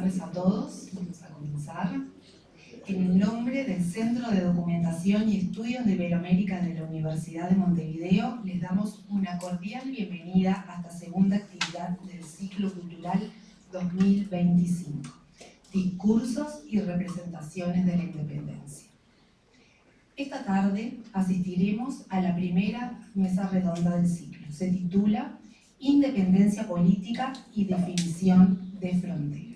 tardes a todos. Vamos a comenzar. En el nombre del Centro de Documentación y Estudios de Iberoamérica de la Universidad de Montevideo, les damos una cordial bienvenida a esta segunda actividad del ciclo cultural 2025, Discursos y representaciones de la independencia. Esta tarde asistiremos a la primera mesa redonda del ciclo. Se titula Independencia política y definición de fronteras.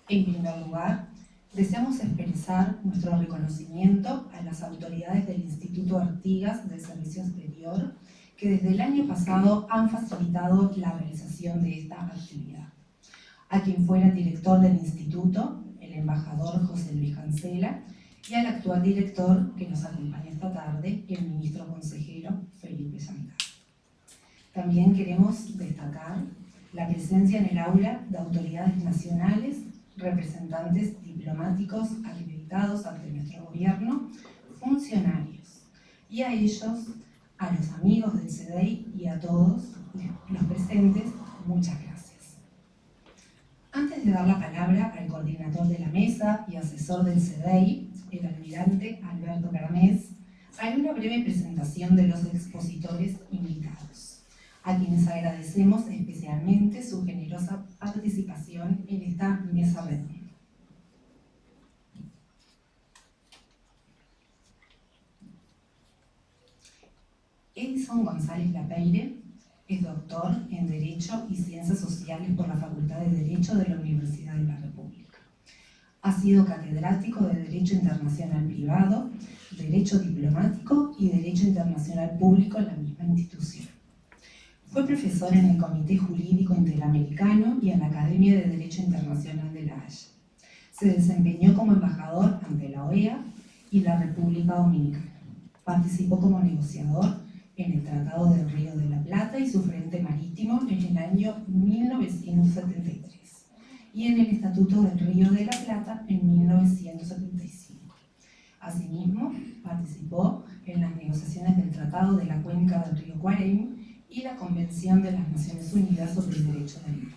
En primer lugar, deseamos expresar nuestro reconocimiento a las autoridades del Instituto Artigas del Servicio Exterior, que desde el año pasado han facilitado la realización de esta actividad. A quien fuera director del instituto, el embajador José Luis Cancela, y al actual director que nos acompaña esta tarde, el ministro consejero Felipe Zancar. También queremos destacar la presencia en el aula de autoridades nacionales, representantes diplomáticos acreditados ante nuestro gobierno, funcionarios, y a ellos, a los amigos del CEDEI y a todos los presentes, muchas gracias. Antes de dar la palabra al coordinador de la mesa y asesor del CEDEI, el almirante Alberto Carmes, haré una breve presentación de los expositores invitados, a quienes agradecemos especialmente su generosa participación en esta mesa redonda. Edison González Lapeire es doctor en Derecho y Ciencias Sociales por la Facultad de Derecho de la Universidad de la República. Ha sido catedrático de Derecho Internacional Privado, Derecho Diplomático y Derecho Internacional Público en la misma institución. Fue profesor en el Comité Jurídico Interamericano y en la Academia de Derecho Internacional de La Haya. Se desempeñó como embajador ante la OEA y la República Dominicana. Participó como negociador en el Tratado del Río de la Plata y su Frente Marítimo en el año 1973 y en el Estatuto del Río de la Plata en 1975. Asimismo, participó en las negociaciones del Tratado de la Cuenca del Río Cuarem y la Convención de las Naciones Unidas sobre el Derecho del Mar.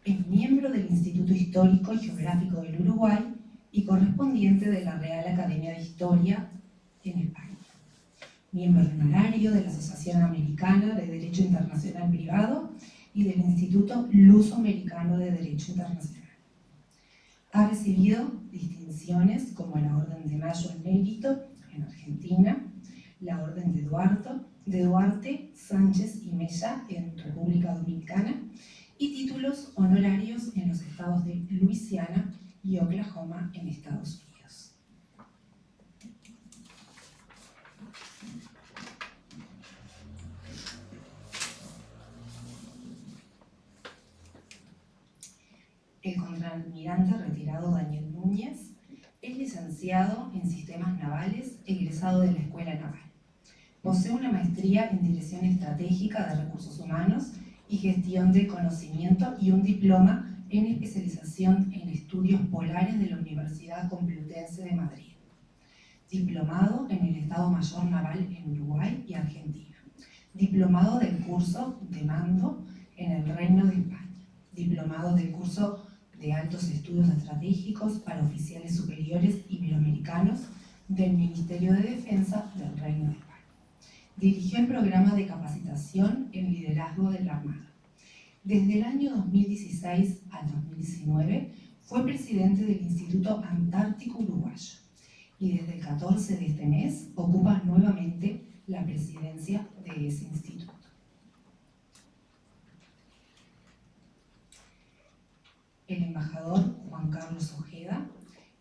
Es miembro del Instituto Histórico y Geográfico del Uruguay y correspondiente de la Real Academia de Historia en España. Miembro honorario de la Asociación Americana de Derecho Internacional Privado y del Instituto Luso-Americano de Derecho Internacional. Ha recibido distinciones como la Orden de Mayo al Mérito en Argentina, la Orden de Duarte, Sánchez y Mella en República Dominicana y títulos honorarios en los estados de Luisiana y Oklahoma en Estados Unidos. El contraalmirante retirado Daniel Núñez es licenciado en Sistemas Navales, egresado de la Escuela Naval. Posee una maestría en Dirección Estratégica de Recursos Humanos y Gestión del Conocimiento y un diploma en especialización en Estudios Polares de la Universidad Complutense de Madrid. Diplomado en el Estado Mayor Naval en Uruguay y Argentina. Diplomado del curso de mando en el Reino de España. Diplomado del curso de Altos Estudios Estratégicos para Oficiales Superiores Iberoamericanos del Ministerio de Defensa del Reino de España. Dirigió el programa de capacitación en liderazgo de la Armada. Desde el año 2016 al 2019 fue presidente del Instituto Antártico Uruguayo y desde el 14 de este mes ocupa nuevamente la presidencia de ese instituto. El embajador Juan Carlos Ojeda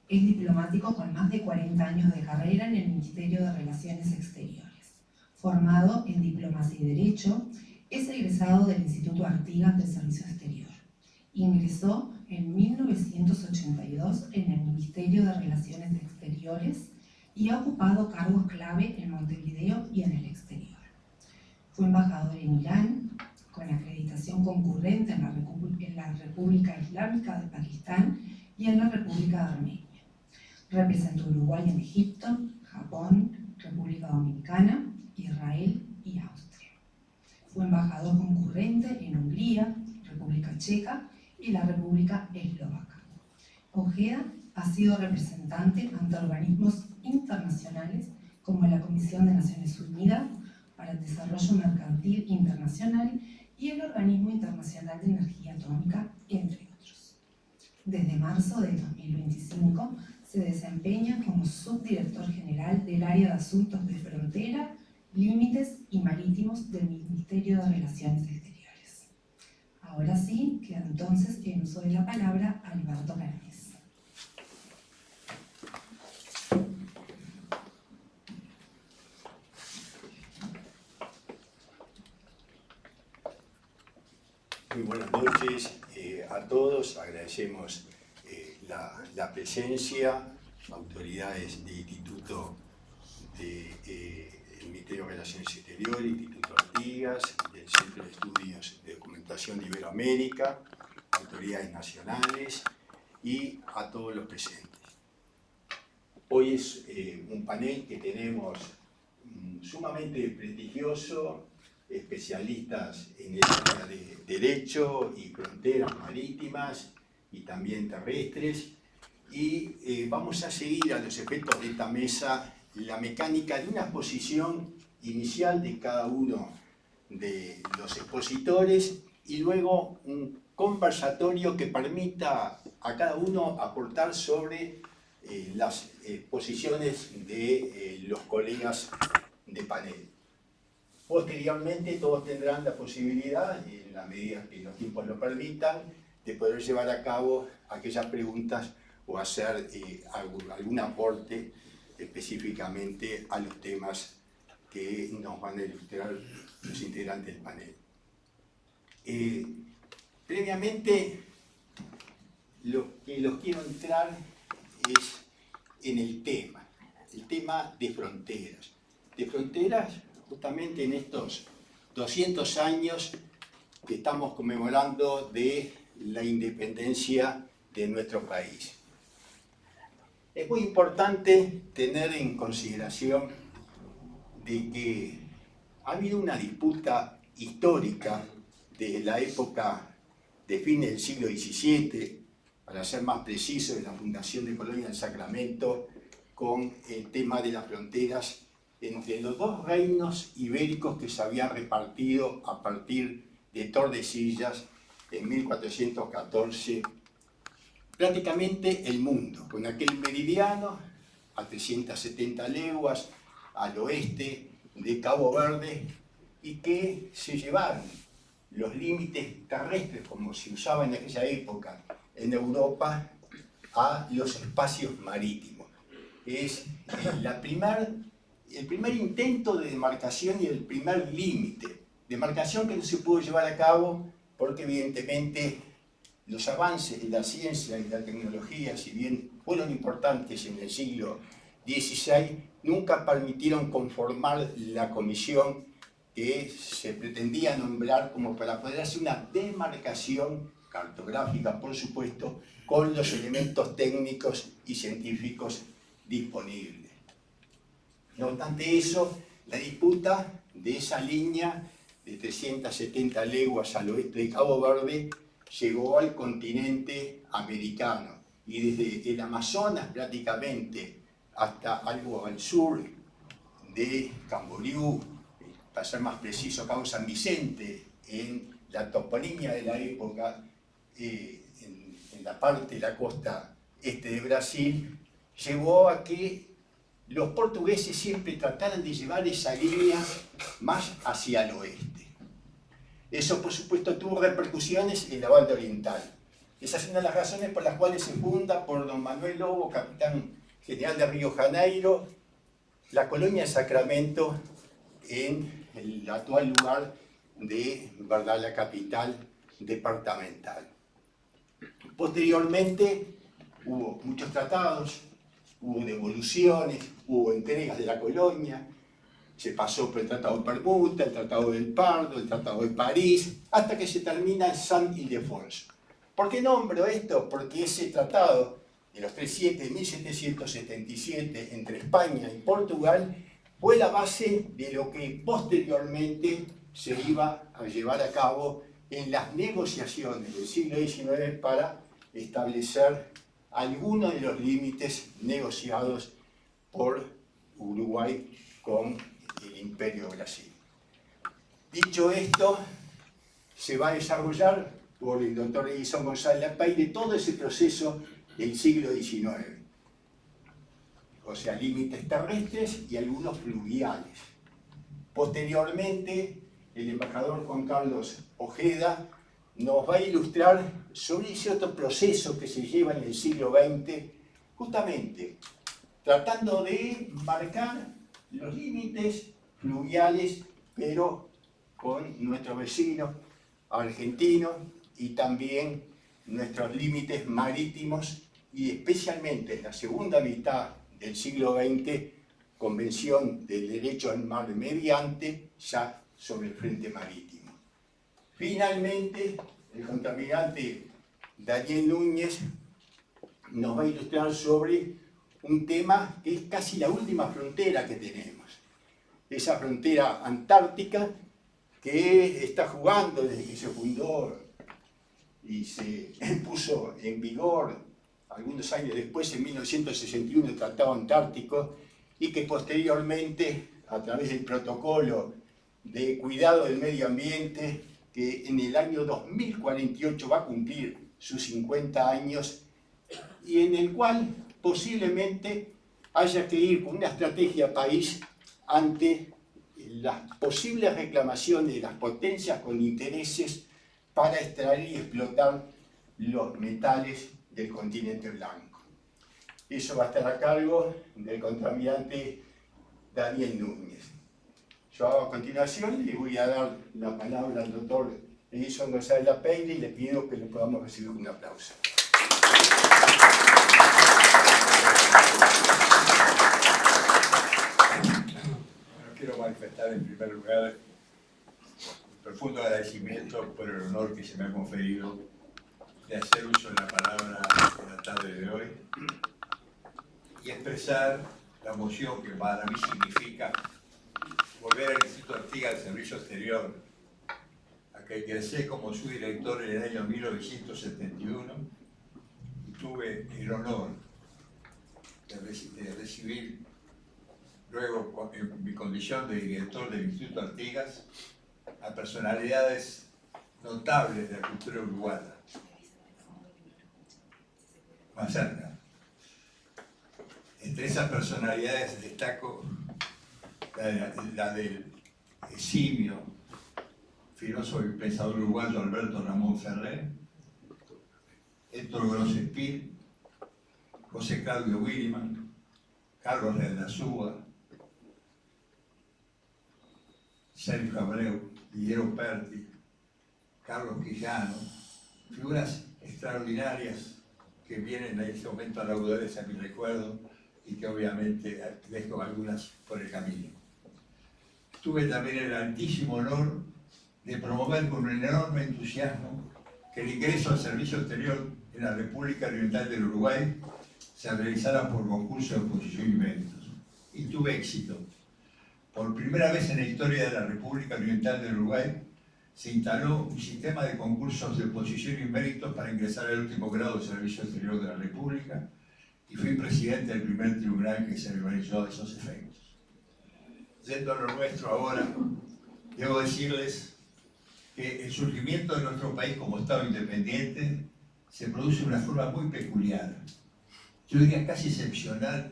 es diplomático con más de 40 años de carrera en el Ministerio de Relaciones Exteriores. Formado en Diplomacia y Derecho, es egresado del Instituto Artigas del Servicio Exterior. Ingresó en 1982 en el Ministerio de Relaciones Exteriores y ha ocupado cargos clave en Montevideo y en el exterior. Fue embajador en Irán, con acreditación concurrente en la República Islámica de Pakistán y en la República de Armenia. Representó a Uruguay en Egipto, Japón, República Dominicana, Israel y Austria. Fue embajador concurrente en Hungría, República Checa y la República Eslovaca. Ojeda ha sido representante ante organismos internacionales como la Comisión de Naciones Unidas para el Desarrollo Mercantil Internacional y el Organismo Internacional de Energía Atómica, entre otros. Desde marzo de 2025 se desempeña como subdirector general del área de Asuntos de Frontera, Límites y Marítimos del Ministerio de Relaciones Exteriores. Ahora sí, queda entonces en uso de la palabra Alberto Caranés. Muy buenas noches a todos. Agradecemos la presencia, autoridades del Instituto del Ministerio de Relaciones Exteriores, Instituto Artigas, del Centro de Estudios de Documentación de Iberoamérica, autoridades nacionales y a todos los presentes. Hoy es un panel que tenemos sumamente prestigioso, especialistas en el área de derecho y fronteras marítimas y también terrestres, y vamos a seguir a los efectos de esta mesa la mecánica de una exposición inicial de cada uno de los expositores y luego un conversatorio que permita a cada uno aportar sobre las posiciones de los colegas de panel. Posteriormente todos tendrán la posibilidad, en la medida que los tiempos lo permitan, de poder llevar a cabo aquellas preguntas o hacer algún aporte específicamente a los temas que nos van a ilustrar los integrantes del panel. Previamente, lo que los quiero entrar es en el tema de fronteras. De fronteras justamente en estos 200 años que estamos conmemorando de la independencia de nuestro país. Es muy importante tener en consideración de que ha habido una disputa histórica desde la época de fines del siglo XVII, para ser más preciso, de la fundación de Colonia del Sacramento, con el tema de las fronteras entre los dos reinos ibéricos que se habían repartido a partir de Tordesillas en 1414, prácticamente el mundo, con aquel meridiano a 370 leguas al oeste de Cabo Verde, y que se llevaron los límites terrestres, como se usaba en aquella época en Europa, a los espacios marítimos. Es el primer intento de demarcación y el primer límite. Demarcación que no se pudo llevar a cabo porque evidentemente los avances de la ciencia y la tecnología, si bien fueron importantes en el siglo XVI, nunca permitieron conformar la comisión que se pretendía nombrar como para poder hacer una demarcación cartográfica, por supuesto, con los elementos técnicos y científicos disponibles. No obstante eso, la disputa de esa línea de 370 leguas al oeste de Cabo Verde llegó al continente americano, y desde el Amazonas prácticamente hasta algo al sur de Camboriú, para ser más preciso, Cabo San Vicente, en la toponimia de la época, en la parte de la costa este de Brasil, llevó a que los portugueses siempre trataran de llevar esa línea más hacia el oeste. Eso, por supuesto, tuvo repercusiones en la banda oriental. Esa es una de las razones por las cuales se funda por don Manuel Lobo, capitán general de Río Janeiro, la colonia de Sacramento en el actual lugar de, ¿verdad?, la capital departamental. Posteriormente hubo muchos tratados, hubo devoluciones, hubo entregas de la colonia, se pasó por el Tratado de Permuta, el Tratado del Pardo, el Tratado de París, hasta que se termina en Saint-Ildefonso. ¿Por qué nombro esto? Porque ese tratado de los 37 de 1777 entre España y Portugal fue la base de lo que posteriormente se iba a llevar a cabo en las negociaciones del siglo XIX para establecer algunos de los límites negociados por Uruguay con el Imperio Brasil. Dicho esto, se va a desarrollar por el doctor Edison González Lapeyre todo ese proceso del siglo XIX. O sea, límites terrestres y algunos fluviales. Posteriormente, el embajador Juan Carlos Ojeda nos va a ilustrar sobre ese otro proceso que se lleva en el siglo XX, justamente tratando de marcar los límites fluviales, pero con nuestro vecino argentino y también nuestros límites marítimos y especialmente en la segunda mitad del siglo XX, Convención del Derecho al Mar Mediante, ya sobre el frente marítimo. Finalmente, el contraalmirante Daniel Núñez nos va a ilustrar sobre un tema que es casi la última frontera que tenemos. Esa frontera antártica que está jugando desde que se fundó y se puso en vigor algunos años después, en 1961, el Tratado Antártico, y que posteriormente, a través del protocolo de cuidado del medio ambiente, que en el año 2048 va a cumplir sus 50 años, y en el cual posiblemente haya que ir con una estrategia país ante las posibles reclamaciones de las potencias con intereses para extraer y explotar los metales del continente blanco. Eso va a estar a cargo del contraalmirante Daniel Núñez. Yo a continuación le voy a dar la palabra al doctor Edison González Lapeyre y le pido que le podamos recibir un aplauso. Quiero manifestar en primer lugar un profundo agradecimiento por el honor que se me ha conferido de hacer uso de la palabra en la tarde de hoy y expresar la emoción que para mí significa volver al Instituto Artigas del Servicio Exterior, a que ingresé como su director en el año 1971 y tuve el honor de recibir luego, en mi condición de director del Instituto Artigas, a personalidades notables de la cultura uruguaya. Más cerca. Entre esas personalidades destaco la del eximio filósofo y pensador uruguayo Alberto Ramón Ferrer, Héctor Grossespil, José Claudio Williman, Carlos Rendazúa, Sergio Abreu, Guillermo Perti, Carlos Quijano, figuras extraordinarias que vienen en este momento a laudarles a mi recuerdo y que obviamente dejo algunas por el camino. Tuve también el altísimo honor de promover con un enorme entusiasmo que el ingreso al servicio exterior en la República Oriental del Uruguay se realizara por concurso de oposición y méritos. Y tuve éxito. Por primera vez en la historia de la República Oriental del Uruguay se instaló un sistema de concursos de oposición y méritos para ingresar al último grado de servicio exterior de la República y fui presidente del primer tribunal que se realizó a esos efectos. Yendo a lo nuestro ahora, debo decirles que el surgimiento de nuestro país como Estado independiente se produce de una forma muy peculiar, yo diría casi excepcional,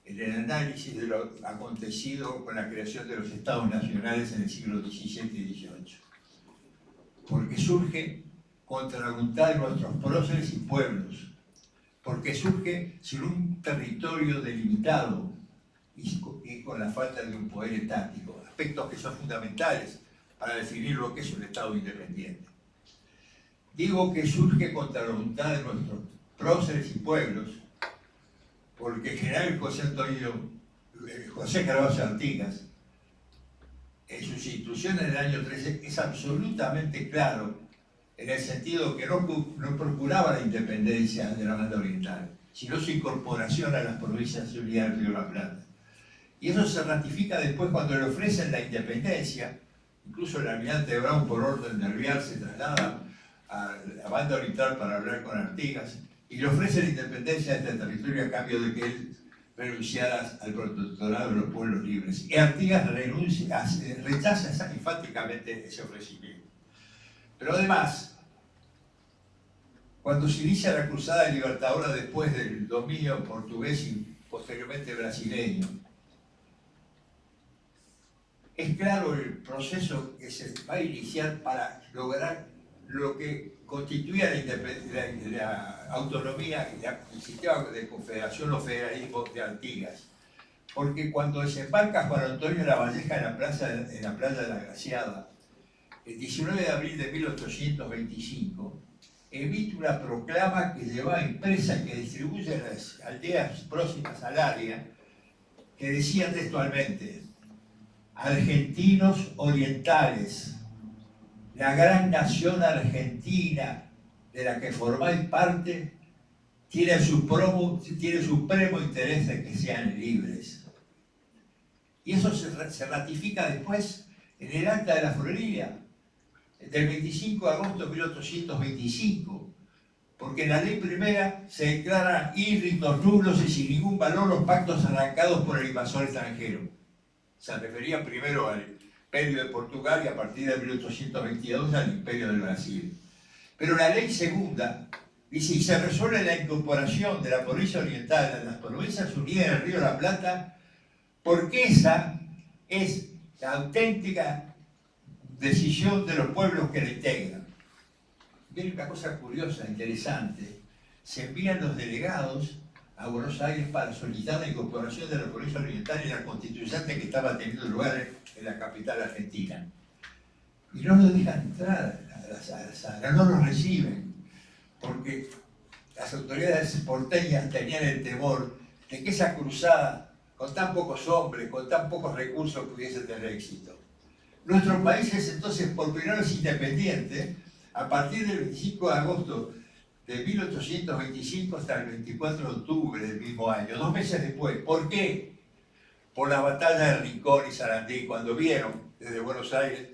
en el análisis de lo acontecido con la creación de los Estados nacionales en el siglo XVII y XVIII. Porque surge contra la voluntad de nuestros próceres y pueblos, porque surge sin un territorio delimitado y con la falta de un poder etático, aspectos que son fundamentales para definir lo que es un Estado independiente. Digo que surge contra la voluntad de nuestros próceres y pueblos, porque el general José Carvalho Artigas, en sus instrucciones del año 13, es absolutamente claro en el sentido que no procuraba la independencia de la banda oriental, sino su incorporación a las provincias unidas del Río de la Plata. Y eso se ratifica después cuando le ofrecen la independencia Incluso el almirante Brown, por orden de Alvear, se traslada a la banda oriental para hablar con Artigas y le ofrece la independencia de este territorio a cambio de que él renunciara al protectorado de los pueblos libres. Y Artigas rechaza enfáticamente ese ofrecimiento. Pero además, cuando se inicia la cruzada libertadora después del dominio portugués y posteriormente brasileño, es claro el proceso que se va a iniciar para lograr lo que constituía la autonomía, el sistema de confederación o federalismo de Artigas. Porque cuando desembarca Juan Antonio Lavalleja en la playa de la Graciada, el 19 de abril de 1825, emite una proclama que llevaba impresa y que distribuye en las aldeas próximas al área, que decía textualmente: argentinos orientales, la gran nación argentina de la que formáis parte, tiene supremo interés de que sean libres. Y eso se ratifica después en el Acta de la Florida, del 25 de agosto de 1825, porque en la ley primera se declaran írritos, nulos y sin ningún valor los pactos arrancados por el invasor extranjero. Se refería primero al Imperio de Portugal y a partir de 1822 al Imperio del Brasil. Pero la ley segunda dice: y se resuelve la incorporación de la provincia oriental a las Provincias Unidas del Río de la Plata, porque esa es la auténtica decisión de los pueblos que la integran. Miren una cosa curiosa, interesante: se envían los delegados a Buenos Aires para solicitar la incorporación de la provincia oriental en la constituyente que estaba teniendo lugar en la capital argentina. Y no los dejan entrar a la sala, no los reciben, porque las autoridades porteñas tenían el temor de que esa cruzada, con tan pocos hombres, con tan pocos recursos, pudiese tener éxito. Nuestro país es entonces por primera vez independiente a partir del 25 de agosto de 1825 hasta el 24 de octubre del mismo año, 2 meses después. ¿Por qué? Por la batalla de Rincón y Sarandí, cuando vieron desde Buenos Aires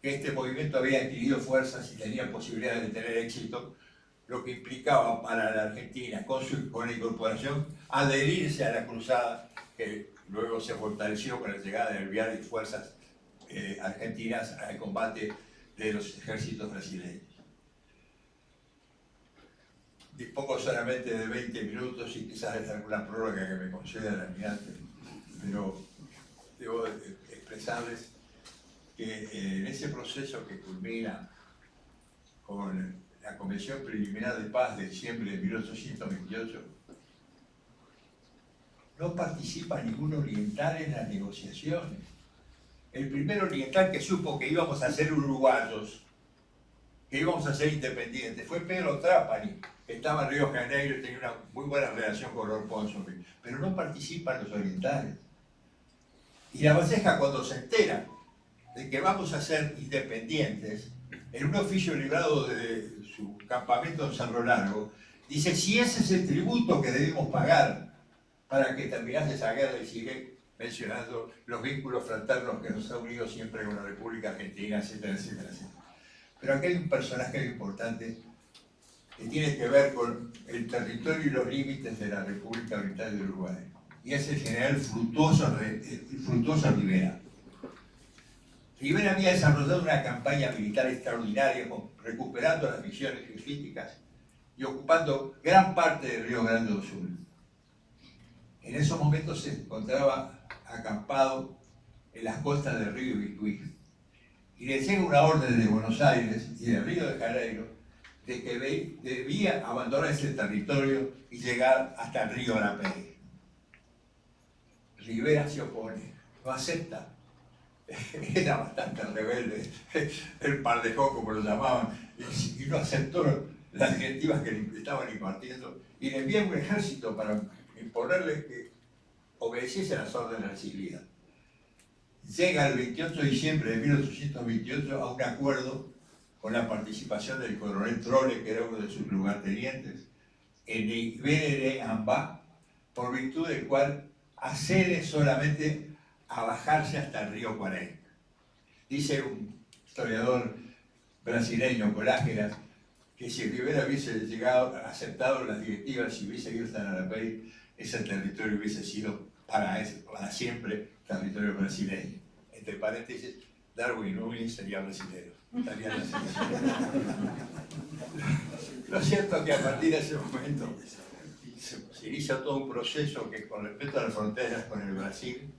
que este movimiento había adquirido fuerzas y tenía posibilidades de tener éxito, lo que implicaba para la Argentina, con la incorporación, adherirse a la cruzada, que luego se fortaleció con la llegada de Alvear y fuerzas argentinas al combate de los ejércitos brasileños. Dispongo solamente de 20 minutos y quizás de alguna prórroga que me conceda el almirante, pero debo expresarles que en ese proceso que culmina con la Convención Preliminar de Paz de diciembre de 1828, no participa ningún oriental en las negociaciones. El primer oriental que supo que íbamos a ser uruguayos, que íbamos a ser independientes, fue Pedro Trapani, que estaba en Río de Janeiro y tenía una muy buena relación con Lord Ponsonby, pero no participan los orientales. Y Lavalleja, cuando se entera de que vamos a ser independientes, en un oficio librado de su campamento en Cerro Largo, dice: si ese es el tributo que debemos pagar para que terminase esa guerra, y sigue mencionando los vínculos fraternos que nos ha unido siempre con la República Argentina, etcétera, etcétera, etcétera. Pero aquí hay un personaje importante que tiene que ver con el territorio y los límites de la República Oriental del Uruguay, y es el general Frutuoso Rivera. Rivera había desarrollado una campaña militar extraordinaria, recuperando las misiones jesuíticas y ocupando gran parte del Río Grande do Sul. En esos momentos se encontraba acampado en las costas del río Ibicuí, y le llega una orden de Buenos Aires y del Río de Janeiro de que debía abandonar ese territorio y llegar hasta el río Arapey. Rivera se opone, no acepta. Era bastante rebelde, el pardejón como lo llamaban, y no aceptó las directivas que le estaban impartiendo, y le envía un ejército para imponerle que obedeciese las órdenes recibidas. Llega el 28 de diciembre de 1828 a un acuerdo con la participación del coronel Trole, que era uno de sus lugartenientes, en el Ambá, por virtud del cual accede solamente a bajarse hasta el río Cuarén. Dice un historiador brasileño, Colágeras, que si Rivera hubiese aceptado las directivas y hubiese ido hasta Arapey, ese territorio hubiese sido para siempre territorio brasileño. Entre paréntesis, Darwin Núñez sería brasileño. Estaría en la selección. Lo cierto es que a partir de ese momento se inicia todo un proceso que, con respecto a las fronteras con el Brasil,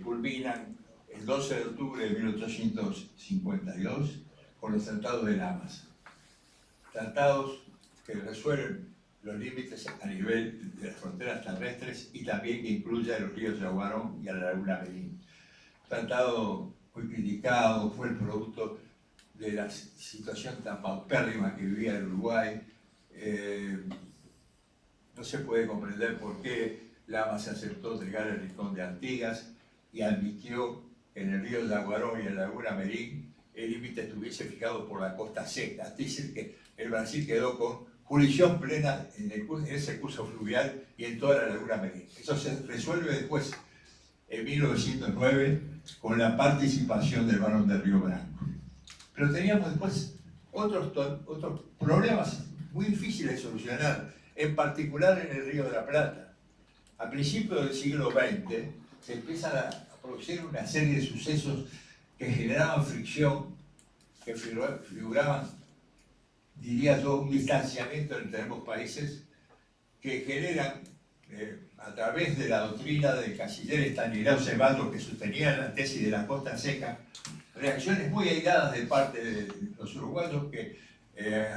culminan el 12 de octubre de 1852 con los tratados de Lamas. Tratados que resuelven los límites a nivel de las fronteras terrestres y también que incluye a los ríos Yaguarón y a la laguna Merín. Tratado muy criticado, fue el producto de la situación tan paupérrima que vivía el Uruguay. No se puede comprender por qué Lamas aceptó entregar el rincón de Artigas y admitió que en el río Yaguarón y en la laguna Merín el límite estuviese fijado por la costa seca. Es decir, que el Brasil quedó con jurisdicción plena en ese curso fluvial y en toda la laguna Merín. Eso se resuelve después, en 1909, con la participación del Barón del Río Branco. Pero teníamos después otros problemas muy difíciles de solucionar, en particular en el Río de la Plata. A principios del siglo XX se empiezan a producir una serie de sucesos que generaban fricción, que figuraban, diría yo, un distanciamiento entre ambos países, que generan, a través de la doctrina del canciller Estanislao Ceballos, que sostenía la tesis de la costa seca, reacciones muy airadas de parte de los uruguayos que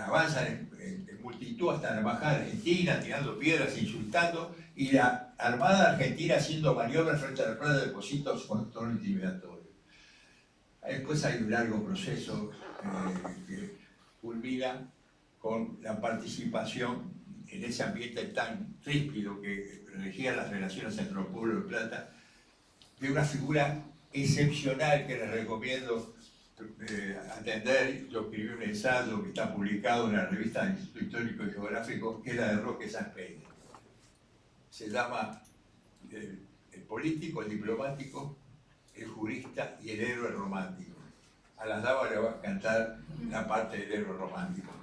avanzan en multitud hasta la embajada argentina, tirando piedras, insultando, y la Armada Argentina haciendo maniobras frente a la playa de Pocitos con tono intimidatorio. Después hay un largo proceso que culmina con la participación en ese ambiente tan ríspido que regía las relaciones entre los pueblos de Plata, de una figura excepcional que les recomiendo atender. Yo escribí un ensayo que está publicado en la revista del Instituto Histórico y Geográfico, que es la de Roque Sáenz Peña. Se llama el político, el diplomático, el jurista y el héroe romántico. A las damas le va a cantar la parte del héroe romántico.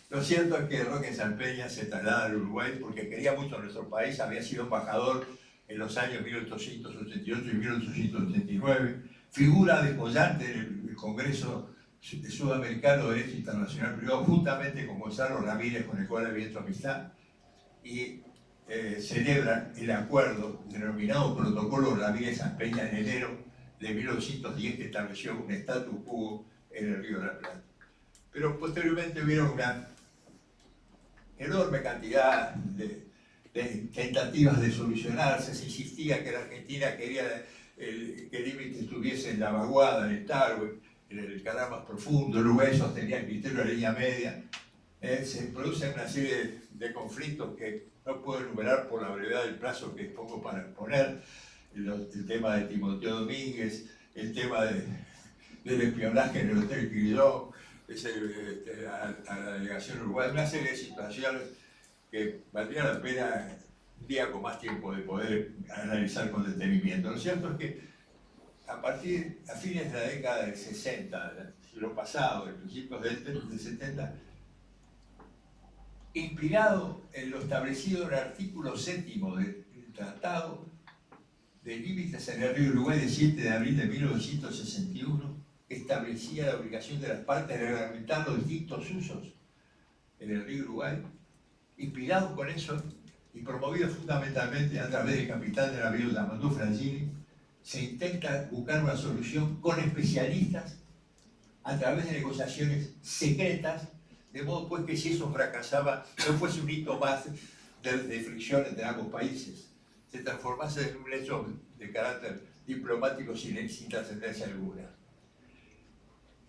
Lo cierto es que Roque Sáenz Peña se traslada al Uruguay porque quería mucho a nuestro país, había sido embajador en los años 1888 y 1889, figura descollante en el Congreso Sudamericano de Derecho Internacional Privado, juntamente con Gonzalo Ramírez, con el cual había hecho amistad, y celebran el acuerdo denominado Protocolo Ramírez-Sáenz Peña en enero de 1910, que estableció un statu quo en el Río de la Plata. Pero posteriormente hubieron una enorme cantidad de tentativas de solucionarse. Se insistía que la Argentina quería que el límite estuviese en la vaguada, en el Tarhue, en el canal más profundo. Uruguay sostenía el criterio de la línea media. Se producen una serie de conflictos que no puedo enumerar por la brevedad del plazo que pongo para exponer. El tema de Timoteo Domínguez, el tema del espionaje en el Hotel Quirilló, a la delegación uruguaya, una serie de situaciones que valdría la pena un día con más tiempo de poder analizar con detenimiento. Lo cierto es que a fines de la década del 60, del siglo pasado, de principios del 70, inspirado en lo establecido en el artículo 7º del Tratado de Límites en el Río Uruguay de 7 de abril de 1961, establecía la obligación de las partes de reglamentar los distintos usos en el Río Uruguay. Inspirado con eso y promovido fundamentalmente a través del capitán de navío Yamandú Francini, se intenta buscar una solución con especialistas a través de negociaciones secretas, de modo pues que si eso fracasaba no fuese un hito más de fricción entre ambos países, se transformase en un hecho de carácter diplomático sin trascendencia alguna.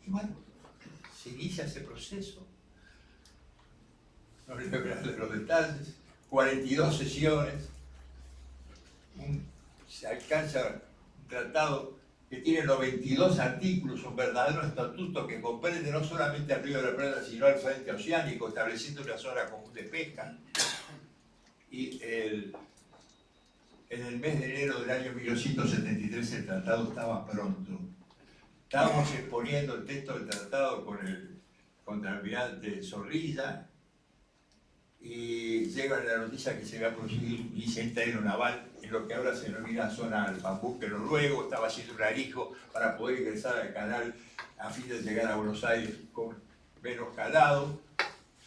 Y bueno, se inicia ese proceso. No les voy a hablar de los detalles. 42 sesiones. Se alcanza un tratado que tiene 92 artículos, un verdadero estatuto que comprende no solamente el Río de la Plata, sino el frente oceánico, estableciendo una zona común de pesca. Y en el mes de enero del año 1973 el tratado estaba pronto. Estábamos exponiendo el texto del tratado con el contraalmirante Zorrilla y llega la noticia que se había producido un incidente aeronaval en lo que ahora se denomina zona Alfa, un buque noruego estaba haciendo un arijo para poder ingresar al canal a fin de llegar a Buenos Aires con menos calado,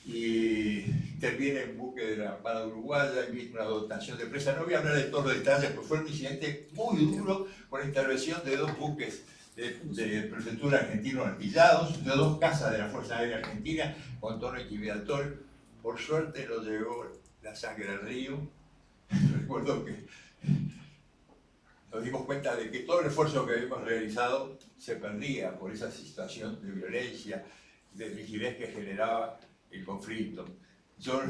y interviene un buque de la Armada Uruguaya, emite una dotación de presa. No voy a hablar de todos los detalles, pero fue un incidente muy duro con la intervención de dos buques de prefectura argentinos artillados, de dos casas de la Fuerza Aérea Argentina, con tono intimidatorio. Por suerte no llegó la sangre al río. Recuerdo que nos dimos cuenta de que todo el esfuerzo que habíamos realizado se perdía por esa situación de violencia, de rigidez que generaba el conflicto. Yo,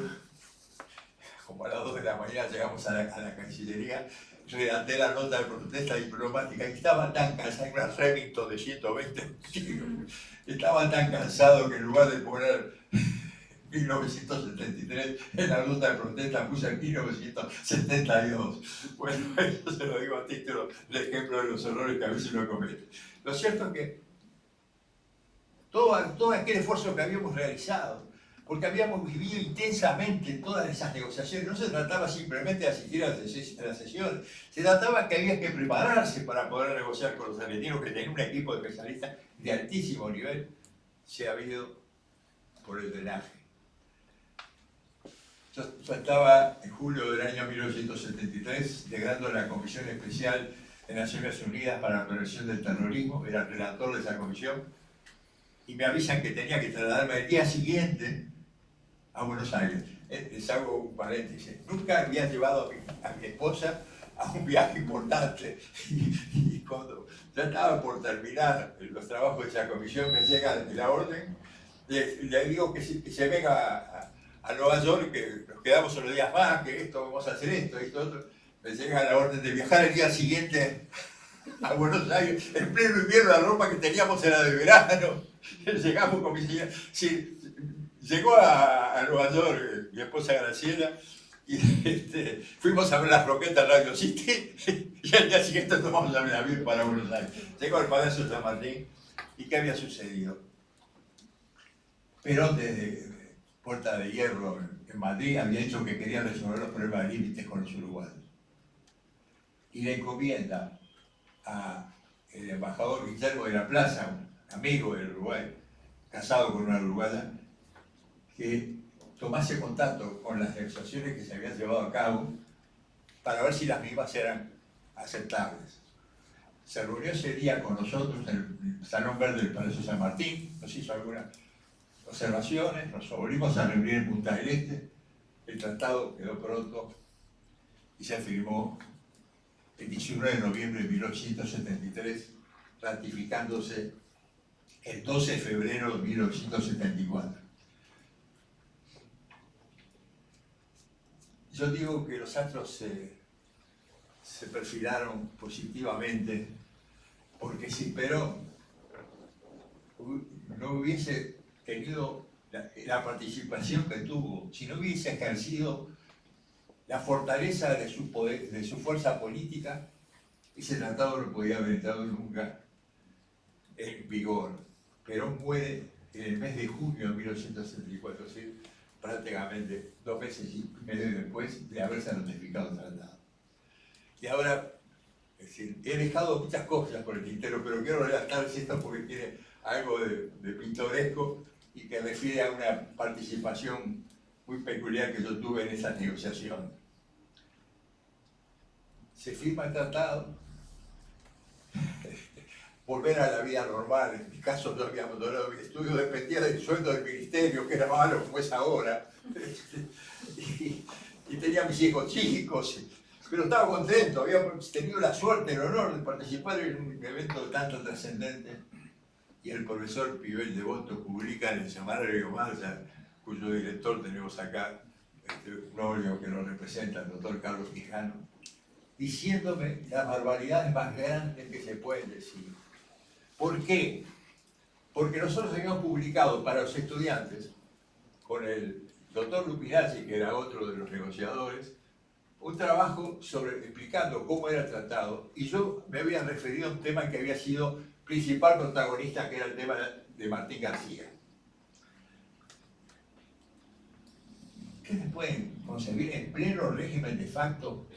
como a las 2 de la mañana llegamos a la Cancillería, redacté la nota de protesta diplomática y estaba tan cansado, una Remington de 120 kilos, estaba tan cansado que en lugar de poner 1973 en la nota de protesta puse 1972. Bueno, eso se lo digo a título de ejemplo de los errores que a veces uno comete. Lo cierto es que todo aquel esfuerzo que habíamos realizado, porque habíamos vivido intensamente todas esas negociaciones, no se trataba simplemente de asistir a las sesiones, se trataba que había que prepararse para poder negociar con los argentinos, que tenían un equipo de especialistas de altísimo nivel, se ha habido por el drenaje. Yo estaba en julio del año 1973 integrando la Comisión Especial de Naciones Unidas para la Prevención del Terrorismo, era el relator de esa comisión, y me avisan que tenía que trasladarme el día siguiente a Buenos Aires. Les hago un paréntesis. Nunca había llevado a mi esposa a un viaje importante. Y cuando ya estaba por terminar los trabajos de esa comisión, me llega la orden, le digo que se venga a Nueva York, que nos quedamos unos días más, que esto, vamos a hacer esto, otro. Me llega la orden de viajar el día siguiente a Buenos Aires. En pleno invierno la ropa que teníamos era de verano. Llegamos con mi señora. Sí, llegó a Nueva York mi esposa Graciela y fuimos a ver las croquetas Radio City y al día siguiente tomamos el avión para Buenos Aires. Llegó al Palacio San Martín y ¿qué había sucedido? Perón desde Puerta de Hierro en Madrid había dicho que quería resolver los problemas de límites con los uruguayos y le encomienda al embajador Guillermo de la Plaza, un amigo del Uruguay, casado con una uruguaya, que tomase contacto con las negociaciones que se habían llevado a cabo para ver si las mismas eran aceptables. Se reunió ese día con nosotros en el Salón Verde del Palacio San Martín, nos hizo algunas observaciones, nos volvimos a reunir en Punta del Este, el tratado quedó pronto y se firmó el 19 de noviembre de 1873, ratificándose el 12 de febrero de 1974. Yo digo que los astros se perfilaron positivamente, porque si Perón no hubiese tenido la participación que tuvo, si no hubiese ejercido la fortaleza de su poder, de su fuerza política, ese tratado no podía haber entrado nunca en vigor. Perón muere en el mes de junio de 1974, es decir, prácticamente 2 meses y medio después de haberse notificado el tratado. Y ahora, es decir, he dejado muchas cosas por el tintero, pero quiero relatar esto porque tiene algo de pintoresco y que refiere a una participación muy peculiar que yo tuve en esa negociación. Se firma el tratado, volver a la vida normal. En mi caso yo había abandonado mi estudio, dependía del sueldo del ministerio, que era malo como es ahora. Y tenía mis hijos chicos, pero estaba contento, había tenido la suerte, el honor de participar en un evento tanto trascendente. Y el profesor Pibel Devoto publica en el semanario Marcha, cuyo director tenemos acá, un óleo que nos representa, el doctor Carlos Quijano, diciéndome las barbaridades más grandes que se pueden decir. ¿Por qué? Porque nosotros habíamos publicado para los estudiantes, con el doctor Lupinazzi, que era otro de los negociadores, un trabajo explicando cómo era el tratado, y yo me había referido a un tema que había sido principal protagonista, que era el tema de Martín García. ¿Qué se pueden concebir en pleno régimen de facto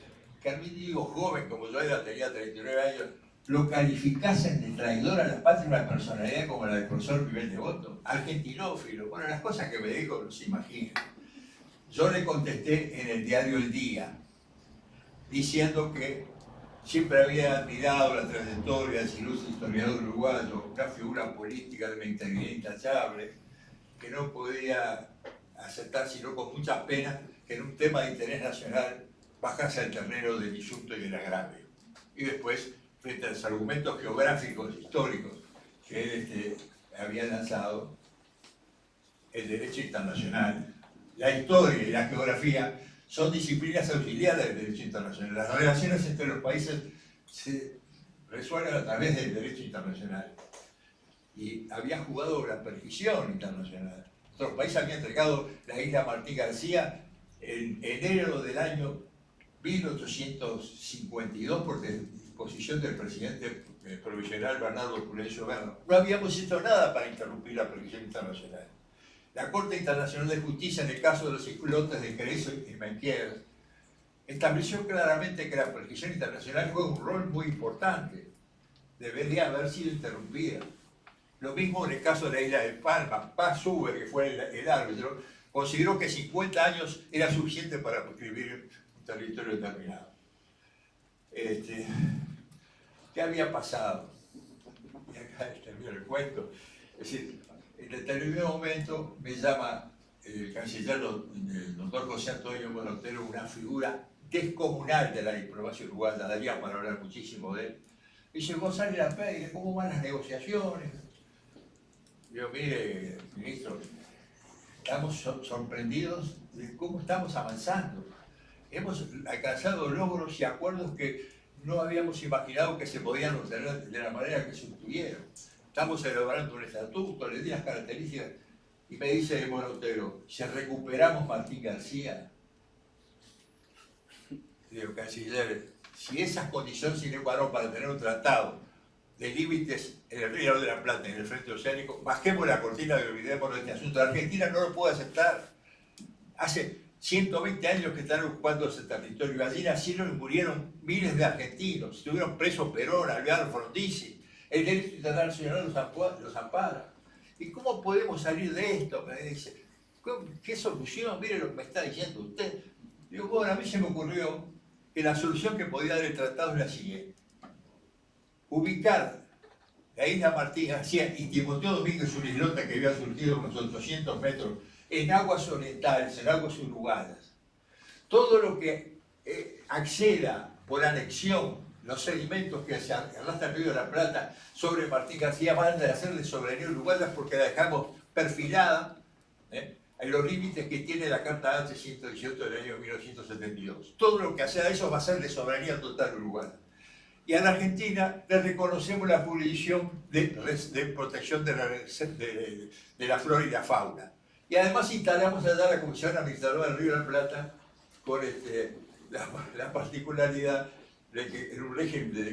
que a mí, digo, joven como yo era, tenía 39 años, lo calificasen de traidor a la patria una personalidad como la del profesor Pimentel Devoto, argentinófilo? Bueno, las cosas que me dijo no se imaginan. Yo le contesté en el diario El Día, diciendo que siempre había admirado la trayectoria del ilustre historiador uruguayo, una figura política de una integridad intachable, que no podía aceptar, sino con mucha pena, que en un tema de interés nacional bajase al terreno del insulto y del agravio. Y después, frente a los argumentos geográficos, históricos, que él había lanzado, el derecho internacional, la historia y la geografía son disciplinas auxiliares del derecho internacional. Las relaciones entre los países se resuelven a través del derecho internacional. Y había jugado la perquisión internacional. Nuestro país había entregado la isla Martín García en enero del año 1852 por disposición del presidente provisional Bernardo Prudencio Berna. No habíamos hecho nada para interrumpir la perquisión internacional. La Corte Internacional de Justicia, en el caso de los islotes de Creso y Menquier, estableció claramente que la perquisión internacional juega un rol muy importante. Debería haber sido interrumpida. Lo mismo en el caso de la isla de Palma. Paz Huber, que fue el árbitro, consideró que 50 años era suficiente para proscribir un territorio determinado. ¿Qué había pasado? Y acá termino el cuento. Es decir, en determinado momento me llama el canciller, el doctor José Antonio Morotero, una figura descomunal de la diplomacia uruguaya, daría para hablar muchísimo de él. Y dice: González Lapey, ¿cómo van las negociaciones? Yo, mire, ministro, estamos sorprendidos de cómo estamos avanzando. Hemos alcanzado logros y acuerdos que no habíamos imaginado que se podían obtener de la manera que se obtuvieron. Estamos elaborando un estatuto, le di las características, y me dice Morotero: si recuperamos Martín García, digo, canciller, si esas condiciones sine qua non para tener un tratado de límites en el Río de la Plata, en el frente oceánico, bajemos la cortina y olvidémonos de este asunto. La Argentina no lo puede aceptar. Hace 120 años que están ocupando ese territorio. Allí nacieron y murieron miles de argentinos. Estuvieron presos Perón, Alvear, Frondizi. El derecho internacional los ampara. ¿Y cómo podemos salir de esto? Me dice. ¿Qué solución? Mire lo que me está diciendo usted. Digo, bueno, a mí se me ocurrió que la solución que podía dar el tratado es la siguiente: ubicar la isla Martín García y Timoteo Domínguez, un islote que había surgido unos 800 metros, en aguas orientales, en aguas uruguayas. Todo lo que acceda por anexión, los sedimentos que se arrastran el Río de la Plata sobre Martín García, van a ser de soberanía uruguaya, porque la dejamos perfilada en los límites que tiene la Carta H-118 del año 1972. Todo lo que acceda a eso va a ser de soberanía total uruguaya. Y a la Argentina le reconocemos la jurisdicción de protección de la flora y la fauna. Y además instalamos allá la Comisión Administradora del Río de la Plata con la particularidad de que en un régimen de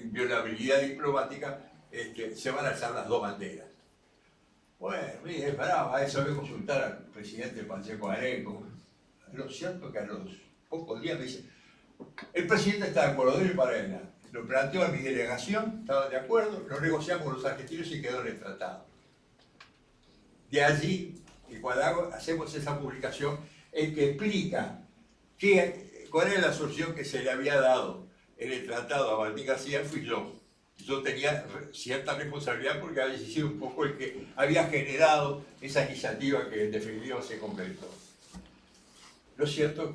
inviolabilidad diplomática se van a alzar las dos banderas. Bueno, mire, pará, a eso voy a consultar al presidente Pacheco Areco. Lo cierto es que a los pocos días me dice: el presidente está de acuerdo, debe para adelante. Lo planteó a mi delegación, estaban de acuerdo, lo negociamos con los argentinos y quedó en el tratado. De allí, y cuando hacemos esa publicación, el que explica cuál era la solución que se le había dado en el tratado a Martín García fui yo. Yo tenía cierta responsabilidad porque había sido un poco el que había generado esa iniciativa que en definitiva se concretó. Lo cierto es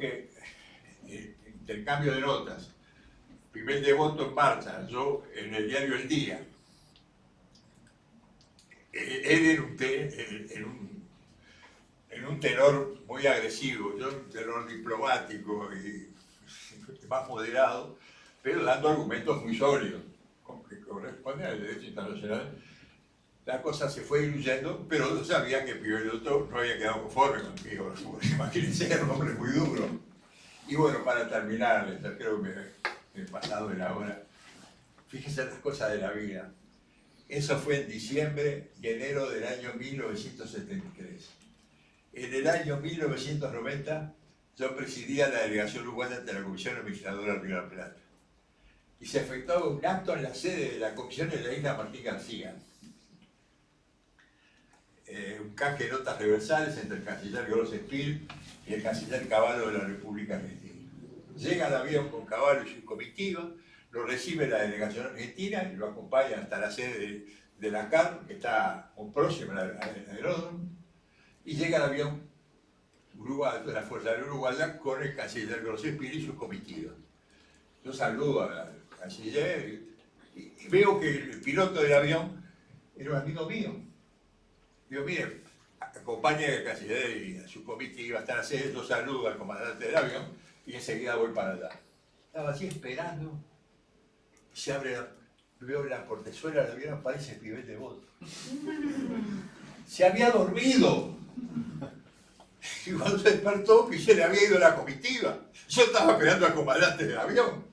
que intercambio de notas, Pimentel Devoto en marcha, yo en el diario El Día, él en un tenor muy agresivo, yo en un tenor diplomático y más moderado, pero dando argumentos muy sólidos, que corresponden al derecho internacional. La cosa se fue diluyendo, pero yo sabía que Pimentel Devoto no había quedado conforme conmigo, imagínense, era un hombre muy duro. Y bueno, para terminar, creo que he pasado de la hora. Fíjense las cosas de la vida. Eso fue en diciembre y enero del año 1973. En el año 1990 yo presidía la delegación uruguaya ante la Comisión Administradora de Río de la Plata. Y se efectuaba un acto en la sede de la comisión en la isla Martín García. Un canje de notas reversales entre el canciller Grosespil y el canciller Cavallo de la República Argentina. Llega el avión con Cavallo y su comitiva, lo recibe la delegación argentina y lo acompaña hasta la sede de la CAR, que está muy próxima al aeródromo, y llega el avión uruguayo, de la Fuerza Aérea Uruguaya, con el canciller Grosespil y su comitiva. Yo saludo al canciller y veo que el piloto del avión era un amigo mío. Digo, mire, acompañe al canciller y a su comitiva hasta la sede, yo saludo al comandante del avión y enseguida voy para allá. Estaba así esperando, y se abre, veo la portezuela del avión, aparece el pibete de voz. Se había dormido. Y cuando se despertó, que se le había ido la comitiva. Yo estaba esperando al comandante del avión.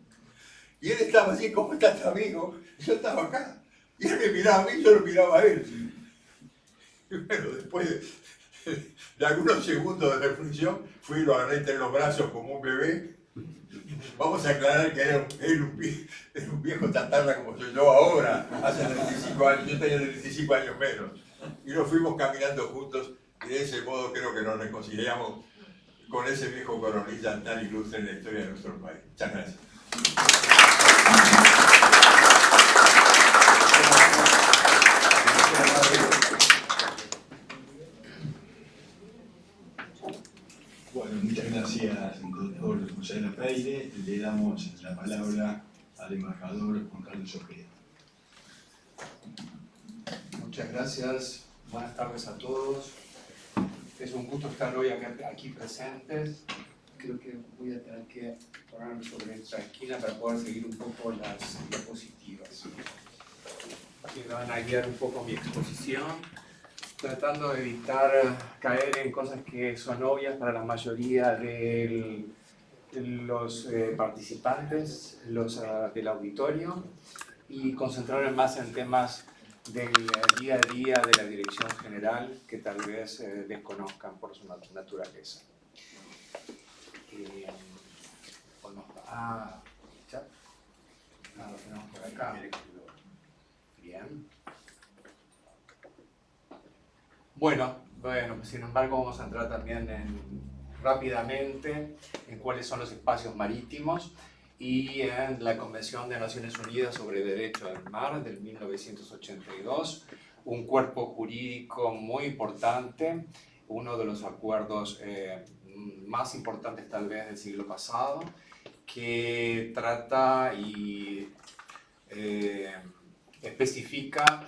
Y él estaba así, ¿cómo está este amigo? Yo estaba acá. Y él me miraba a mí, yo lo miraba a él. Y bueno, después de algunos segundos de reflexión, fui y lo agarré entre los brazos como un bebé. Vamos a aclarar que era un viejo tatarra como soy yo ahora, hace 35 años, yo tenía 35 años menos. Y nos fuimos caminando juntos y de ese modo creo que nos reconciliamos con ese viejo coronista tan ilustre en la historia de nuestro país. Muchas gracias. Bueno, muchas gracias, doctor José Freire. Le damos la palabra al embajador Juan Carlos Ojeda. Muchas gracias, buenas tardes a todos. Es un gusto estar hoy aquí presentes. Creo que voy a tener que ponerme sobre esta esquina para poder seguir un poco las diapositivas, que me van a guiar un poco mi exposición, tratando de evitar caer en cosas que son obvias para la mayoría de los participantes del auditorio, y concentrarme más en temas del día a día de la dirección general que tal vez desconozcan por su naturaleza. Lo tenemos por acá. Bien. Bueno, sin embargo vamos a entrar también rápidamente en cuáles son los espacios marítimos y en la Convención de Naciones Unidas sobre Derecho del Mar del 1982, un cuerpo jurídico muy importante, uno de los acuerdos más importantes tal vez del siglo pasado, que trata y especifica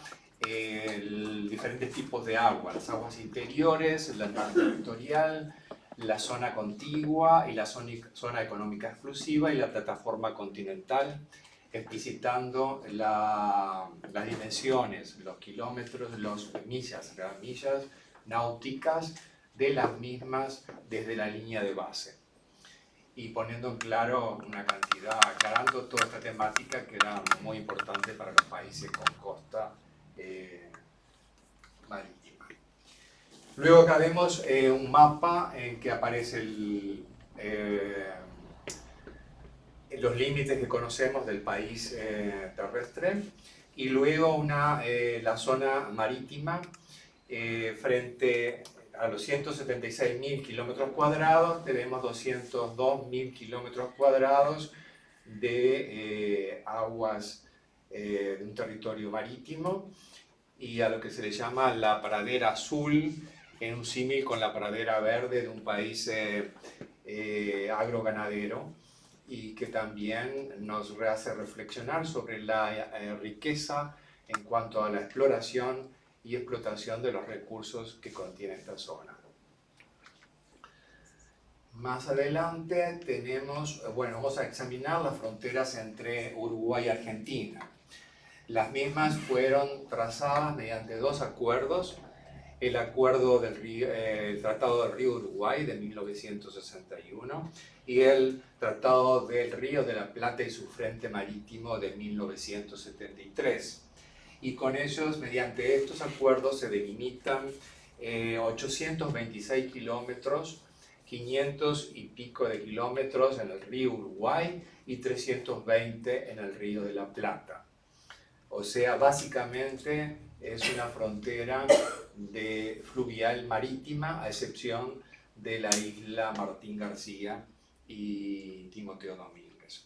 diferentes tipos de agua, las aguas interiores, el mar territorial, la zona contigua y la zona económica exclusiva y la plataforma continental, explicitando las dimensiones, los kilómetros, las millas náuticas de las mismas desde la línea de base, y poniendo en claro una cantidad, aclarando toda esta temática que era muy importante para los países con costa marítima. Luego acá vemos un mapa en que aparecen los límites que conocemos del país terrestre, y luego la zona marítima frente a los 176.000 kilómetros cuadrados. Tenemos 202.000 kilómetros cuadrados de aguas de un territorio marítimo, y a lo que se le llama la pradera azul, en un símil con la pradera verde de un país agroganadero, y que también nos hace reflexionar sobre la riqueza en cuanto a la exploración y explotación de los recursos que contiene esta zona. Más adelante vamos a examinar las fronteras entre Uruguay y Argentina. Las mismas fueron trazadas mediante dos acuerdos: el Tratado del Río Uruguay de 1961 y el Tratado del Río de la Plata y su Frente Marítimo de 1973. y con ellos, mediante estos acuerdos, se delimitan 826 kilómetros, 500 y pico de kilómetros en el río Uruguay y 320 en el río de la Plata. O sea, básicamente es una frontera fluvial marítima, a excepción de la isla Martín García y Timoteo Domínguez.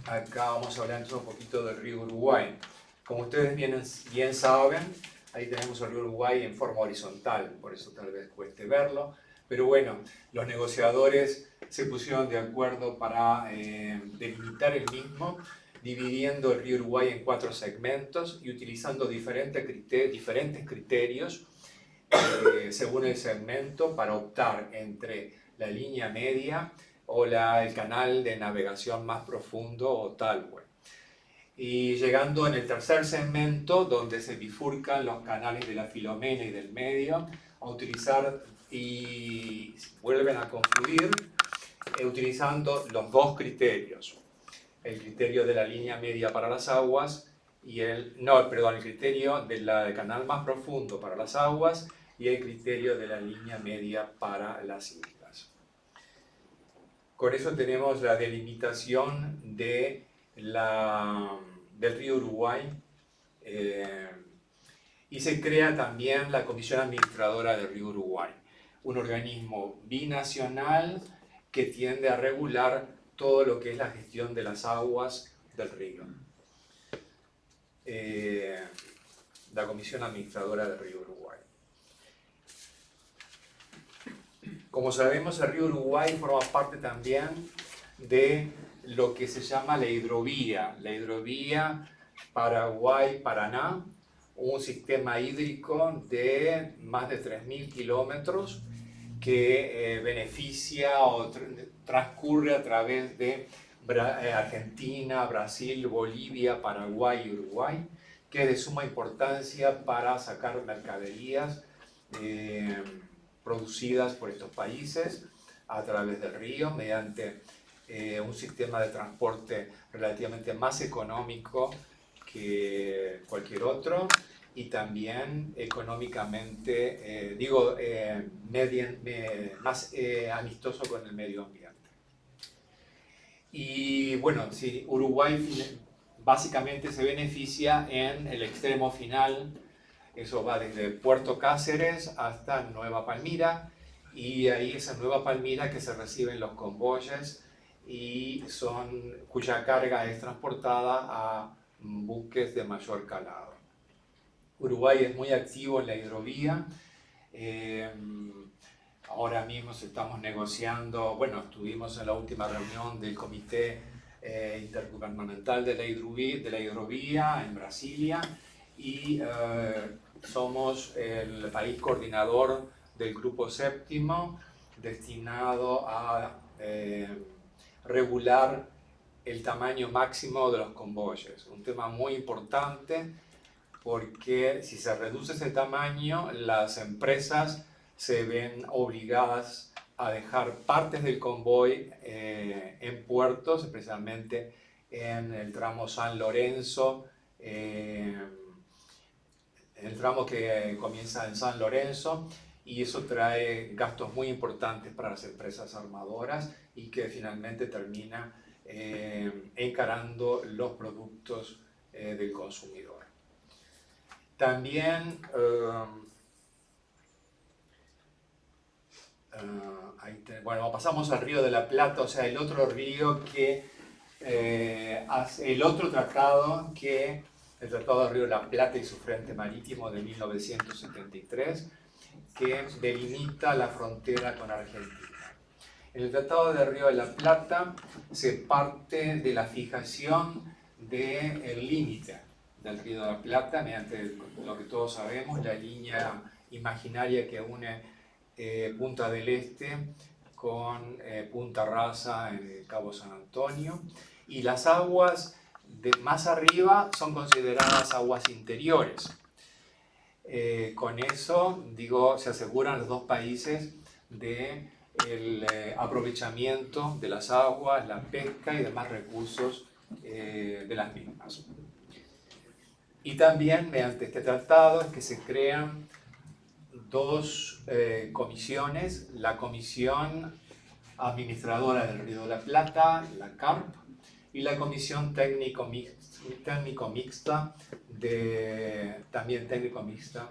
Acá vamos a hablar entonces un poquito del río Uruguay. Como ustedes bien saben, ahí tenemos el río Uruguay en forma horizontal, por eso tal vez cueste verlo. Pero bueno, los negociadores se pusieron de acuerdo para delimitar el mismo, dividiendo el río Uruguay en 4 segmentos y utilizando diferentes criterios según el segmento para optar entre la línea media o el canal de navegación más profundo o talway. Y llegando en el tercer segmento, donde se bifurcan los canales de la Filomena y del medio, a utilizar y vuelven a confluir utilizando los 2 criterios. El criterio de la línea media para las aguas y el criterio del canal más profundo para las aguas y el criterio de la línea media para las islas. Con eso tenemos la delimitación del río Uruguay y se crea también la Comisión Administradora del río Uruguay, un organismo binacional que tiende a regular todo lo que es la gestión de las aguas del río. La Comisión Administradora del río Uruguay. Como sabemos, el río Uruguay forma parte también de lo que se llama la hidrovía Paraguay-Paraná, un sistema hídrico de más de 3.000 kilómetros que beneficia o transcurre a través de Argentina, Brasil, Bolivia, Paraguay y Uruguay, que es de suma importancia para sacar mercaderías producidas por estos países a través del río mediante un sistema de transporte relativamente más económico que cualquier otro y también económicamente, más amistoso con el medio ambiente. Y bueno, sí, Uruguay básicamente se beneficia en el extremo final. Eso va desde Puerto Cáceres hasta Nueva Palmira y ahí es en Nueva Palmira que se reciben los convoyes y cuya carga es transportada a buques de mayor calado. Uruguay es muy activo en la hidrovía. Ahora mismo estamos negociando, estuvimos en la última reunión del Comité Intergubernamental de la Hidrovía en Brasilia y somos el país coordinador del Grupo Séptimo destinado a regular el tamaño máximo de los convoyes. Un tema muy importante porque si se reduce ese tamaño, las empresas se ven obligadas a dejar partes del convoy en puertos, especialmente en el tramo San Lorenzo, el tramo que comienza en San Lorenzo, y eso trae gastos muy importantes para las empresas armadoras y que finalmente termina encarando los productos del consumidor. También pasamos al Río de la Plata, o sea, el otro río que el otro tratado que el Tratado del Río de la Plata y su Frente Marítimo de 1973, que delimita la frontera con Argentina. En el Tratado del Río de la Plata se parte de la fijación del límite del Río de la Plata mediante lo que todos sabemos, la línea imaginaria que une Punta del Este con Punta Rasa en el Cabo San Antonio, y las aguas más arriba son consideradas aguas interiores. Con eso, se aseguran los dos países del aprovechamiento de las aguas, la pesca y demás recursos de las mismas. Y también mediante este tratado es que se crean dos comisiones, la Comisión Administradora del Río de la Plata, la CARP, y la Comisión Técnico Mixta, también técnico mixta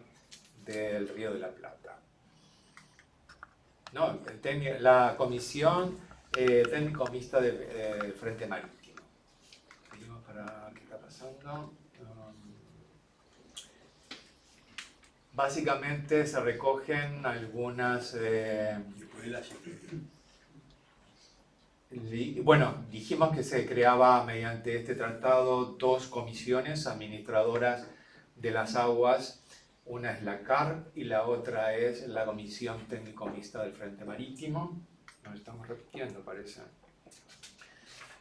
del Río de la Plata. No, la Comisión Técnico Mixta del Frente Marítimo. Seguimos para qué está pasando. Básicamente se recogen algunas... Bueno, dijimos que se creaba mediante este tratado dos comisiones administradoras de las aguas. Una es la CARP y la otra es la Comisión Técnico Mixta del Frente Marítimo. Nos estamos repitiendo, parece.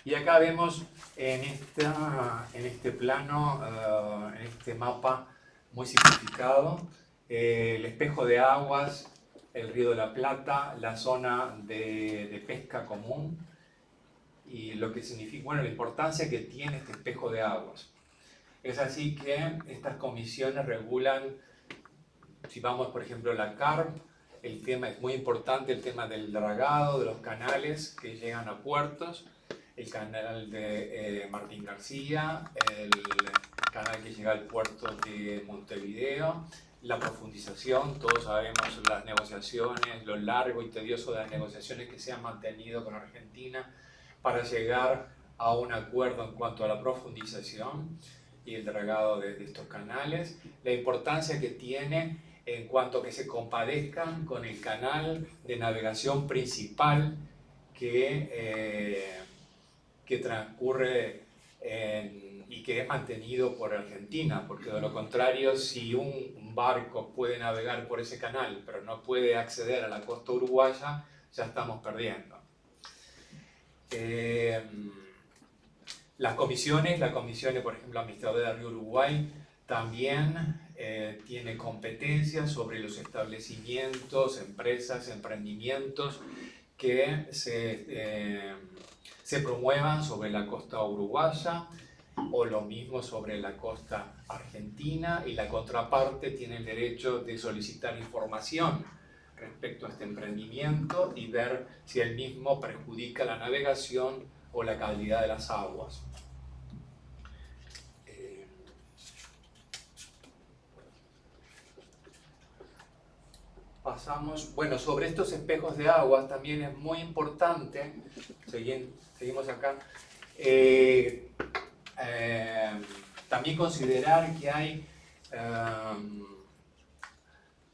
Y acá vemos en este plano, en este mapa muy simplificado, el espejo de aguas, el Río de la Plata, la zona de pesca común y lo que significa, bueno, la importancia que tiene este espejo de aguas. Es así que estas comisiones regulan, si vamos por ejemplo a la CARP, el tema es muy importante, el tema del dragado, de los canales que llegan a puertos, el canal de Martín García, el canal que llega al puerto de Montevideo, la profundización, todos sabemos las negociaciones, lo largo y tedioso de las negociaciones que se han mantenido con Argentina para llegar a un acuerdo en cuanto a la profundización y el dragado de estos canales, la importancia que tiene en cuanto a que se compadezcan con el canal de navegación principal que transcurre y que es mantenido por Argentina, porque de lo contrario, si un barco puede navegar por ese canal, pero no puede acceder a la costa uruguaya, ya estamos perdiendo. Las comisiones, por ejemplo, Administradora del Río Uruguay, también tiene competencias sobre los establecimientos, empresas, emprendimientos que se promuevan sobre la costa uruguaya o lo mismo sobre la costa argentina, y la contraparte tiene el derecho de solicitar información respecto a este emprendimiento y ver si el mismo perjudica la navegación o la calidad de las aguas. Pasamos, bueno, sobre estos espejos de aguas también es muy importante, seguimos acá, también considerar que hay,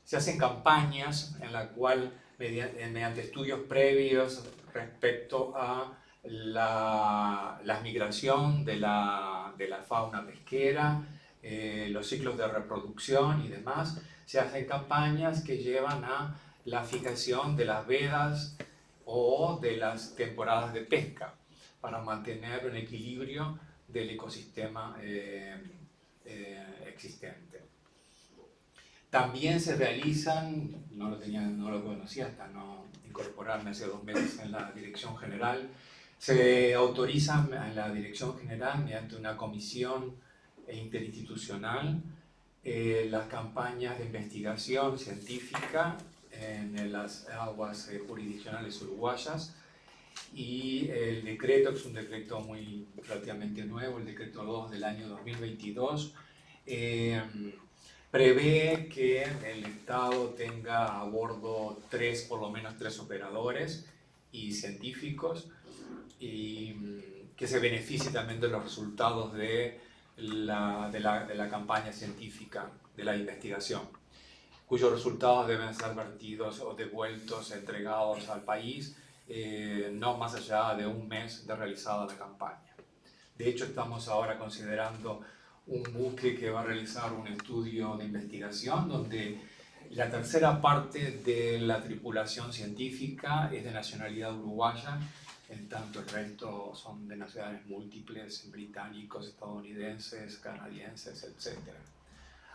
se hacen campañas en la cual mediante estudios previos respecto a la migración de la fauna pesquera, los ciclos de reproducción y demás, se hacen campañas que llevan a la fijación de las vedas o de las temporadas de pesca para mantener un equilibrio del ecosistema existente. También se realizan, no lo conocía hasta no incorporarme hace 2 meses en la Dirección General, se autorizan en la Dirección General mediante una comisión interinstitucional las campañas de investigación científica en las aguas jurisdiccionales uruguayas, y el decreto, que es un decreto relativamente nuevo, el decreto 2 del año 2022, prevé que el Estado tenga a bordo por lo menos tres operadores y científicos, y que se beneficie también de los resultados de la campaña científica, de la investigación, cuyos resultados deben ser vertidos o devueltos, entregados al país, no más allá de 1 mes de realizada la campaña. De hecho, estamos ahora considerando un buque que va a realizar un estudio de investigación donde la tercera parte de la tripulación científica es de nacionalidad uruguaya, en tanto el resto son de nacionalidades múltiples, británicos, estadounidenses, canadienses, etc.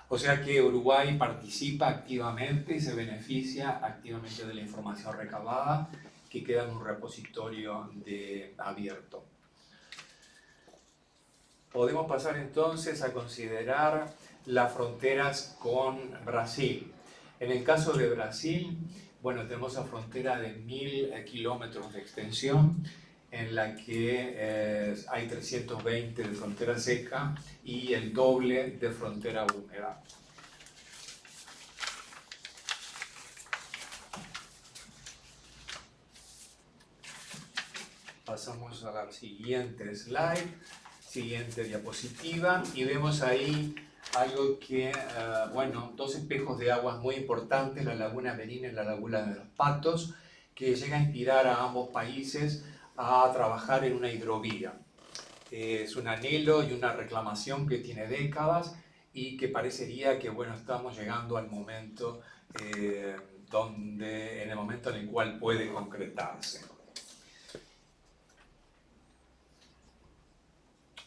O sea que Uruguay participa activamente y se beneficia activamente de la información recabada que queda en un repositorio abierto. Podemos pasar entonces a considerar las fronteras con Brasil. En el caso de Brasil, bueno, tenemos la frontera de 1000 kilómetros de extensión, en la que hay 320 de frontera seca y el doble de frontera húmeda. Pasamos a la siguiente slide, siguiente diapositiva, y vemos ahí algo que, bueno, dos espejos de aguas muy importantes, la laguna Merín y la laguna de los Patos, que llega a inspirar a ambos países a trabajar en una hidrovía. Es un anhelo y una reclamación que tiene décadas y que parecería que, bueno, estamos llegando al momento en el momento en el cual puede concretarse.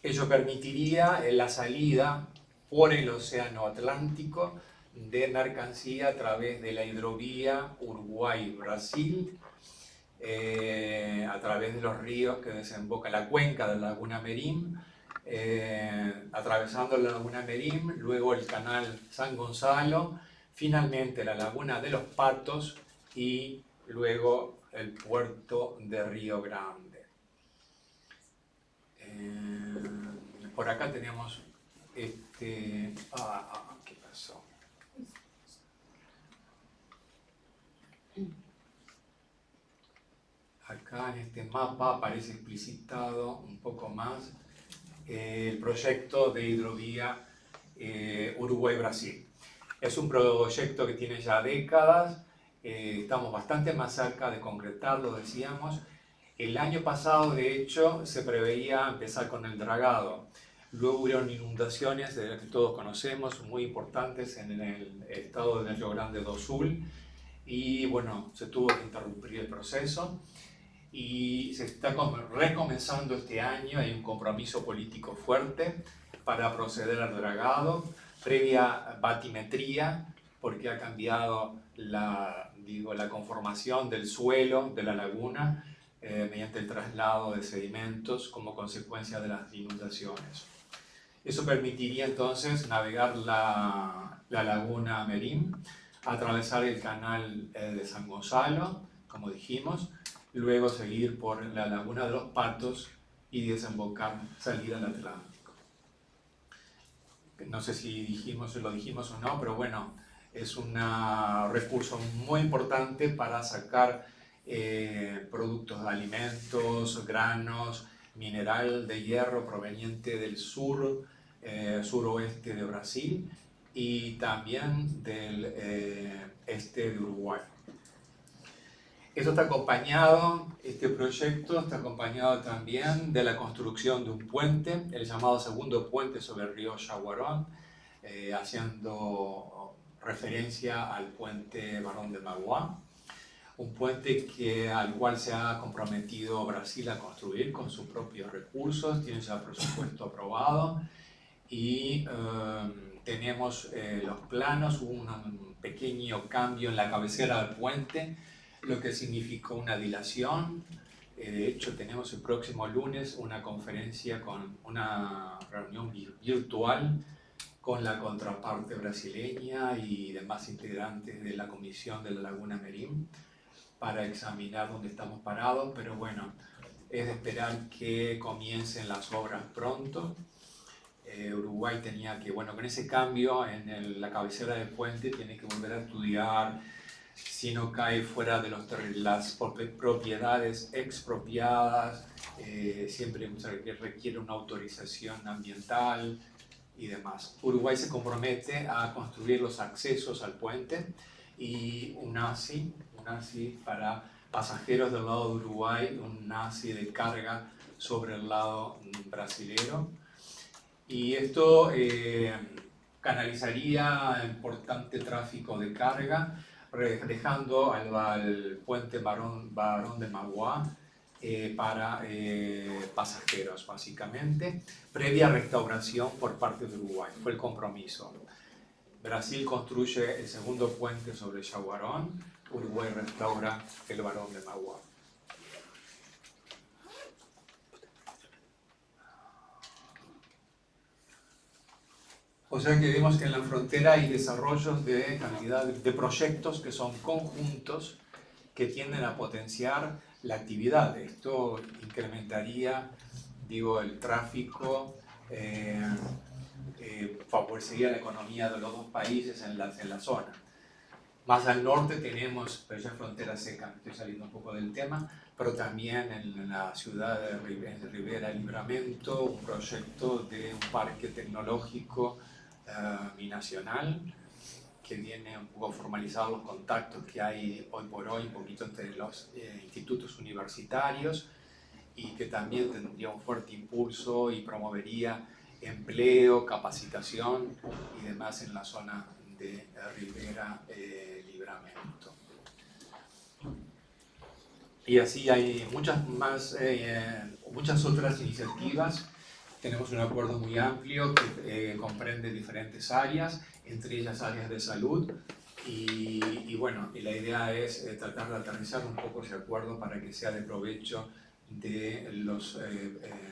Ello permitiría la salida por el Océano Atlántico de mercancía a través de la hidrovía Uruguay-Brasil, a través de los ríos que desembocan la cuenca de la laguna Merín, atravesando la laguna Merín, luego el canal San Gonzalo, finalmente la laguna de los Patos y luego el puerto de Río Grande. Por acá tenemos ¿qué pasó? Acá en este mapa aparece explicitado un poco más el proyecto de hidrovía Uruguay-Brasil. Es un proyecto que tiene ya décadas, estamos bastante más cerca de concretarlo, decíamos. El año pasado, de hecho, se preveía empezar con el dragado. Luego hubieron inundaciones, de las que todos conocemos, muy importantes en el estado de Río Grande do Sul. Y bueno, se tuvo que interrumpir el proceso. Y se está recomenzando este año, hay un compromiso político fuerte para proceder al dragado, previa batimetría, porque ha cambiado la conformación del suelo de la laguna mediante el traslado de sedimentos como consecuencia de las inundaciones. Eso permitiría entonces navegar la laguna Merín, atravesar el canal de San Gonzalo, como dijimos, luego seguir por la laguna de los Patos y desembocar, salir al Atlántico. No sé si lo dijimos o no, pero bueno, es un recurso muy importante para sacar productos de alimentos, granos, mineral de hierro proveniente del suroeste de Brasil y también del este de Uruguay. Eso está acompañado, este proyecto está acompañado también de la construcción de un puente, el llamado segundo puente sobre el río Jaguarón, haciendo referencia al puente Barón de Mauá, un puente al cual se ha comprometido Brasil a construir con sus propios recursos, tiene ya presupuesto aprobado y tenemos los planos, hubo un pequeño cambio en la cabecera del puente, lo que significó una dilación. De hecho, tenemos el próximo lunes una conferencia una reunión virtual con la contraparte brasileña y demás integrantes de la Comisión de la Laguna Merín para examinar dónde estamos parados, pero bueno, es de esperar que comiencen las obras pronto. Uruguay tenía que, bueno, con ese cambio en la cabecera del puente, tiene que volver a estudiar si no cae fuera de las propiedades expropiadas, siempre requiere una autorización ambiental y demás. Uruguay se compromete a construir los accesos al puente y un ASI para pasajeros del lado de Uruguay, un ASI de carga sobre el lado brasilero. Y esto canalizaría importante tráfico de carga, dejando al puente Barón de Mauá para pasajeros, básicamente, previa restauración por parte de Uruguay. Fue el compromiso. Brasil construye el segundo puente sobre el Jaguarón, Uruguay restaura el Barón de Mauá. O sea que vemos que en la frontera hay desarrollos de cantidad de proyectos que son conjuntos que tienden a potenciar la actividad. Esto incrementaría, digo, el tráfico, favorecería la economía de los dos países en la zona. Más al norte tenemos, pero ya frontera seca, estoy saliendo un poco del tema, pero también en la ciudad de Rivera Libramento, un proyecto de un parque tecnológico binacional que viene un poco a formalizar los contactos que hay hoy por hoy un poquito entre los institutos universitarios y que también tendría un fuerte impulso y promovería empleo, capacitación y demás en la zona de Rivera Libramento. Y así hay muchas otras iniciativas. Tenemos un acuerdo muy amplio que comprende diferentes áreas, entre ellas áreas de salud. Y bueno, y la idea es tratar de aterrizar un poco ese acuerdo para que sea de provecho de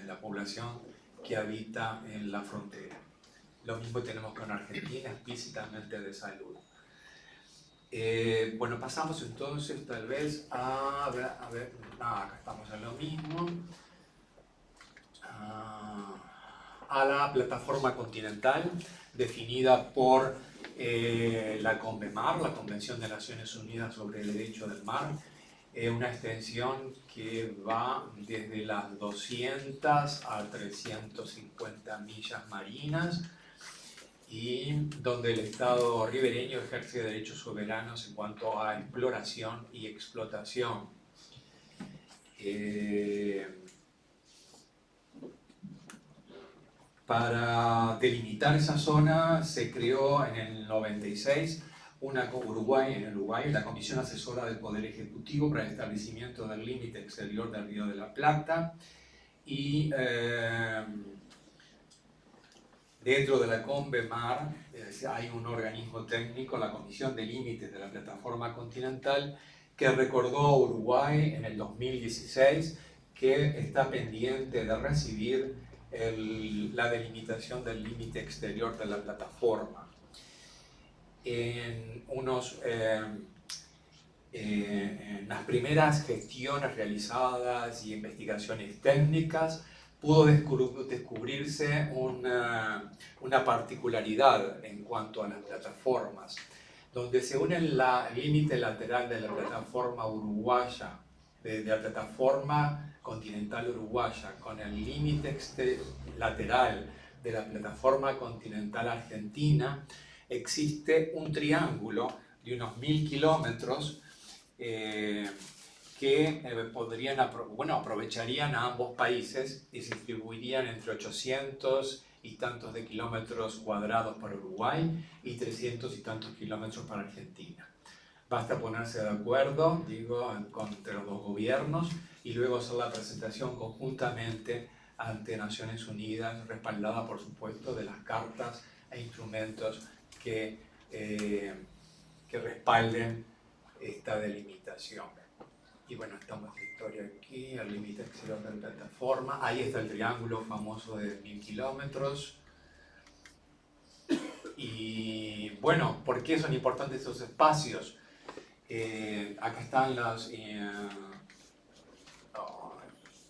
la población que habita en la frontera. Lo mismo tenemos con Argentina, explícitamente de salud. Bueno, pasamos entonces tal vez a ver, acá estamos en lo mismo. A la plataforma continental definida por la CONVEMAR, la Convención de Naciones Unidas sobre el Derecho del Mar, una extensión que va desde las 200 a 350 millas marinas y donde el Estado ribereño ejerce derechos soberanos en cuanto a exploración y explotación. Para delimitar esa zona se creó en el 96 en Uruguay la Comisión Asesora del Poder Ejecutivo para el establecimiento del límite exterior del Río de la Plata y dentro de la CONVEMAR hay un organismo técnico, la Comisión de Límites de la Plataforma Continental, que recordó a Uruguay en el 2016 que está pendiente de recibir la delimitación del límite exterior de la plataforma. En las primeras gestiones realizadas y investigaciones técnicas pudo descubrirse una particularidad en cuanto a las plataformas, donde se une el límite lateral de la plataforma uruguaya, de la plataforma continental uruguaya, con el límite lateral de la plataforma continental argentina, existe un triángulo de unos 1000 kilómetros que aprovecharían a ambos países y se distribuirían entre 800 y tantos de kilómetros cuadrados para Uruguay y 300 y tantos kilómetros para Argentina. Basta ponerse de acuerdo, entre los dos gobiernos y luego hacer la presentación conjuntamente ante Naciones Unidas, respaldada por supuesto de las cartas e instrumentos que respalden esta delimitación. Y bueno, estamos en la historia aquí, el límite exterior de la plataforma. Ahí está el triángulo famoso de 1000 kilómetros. Y bueno, ¿por qué son importantes estos espacios? Acá están los...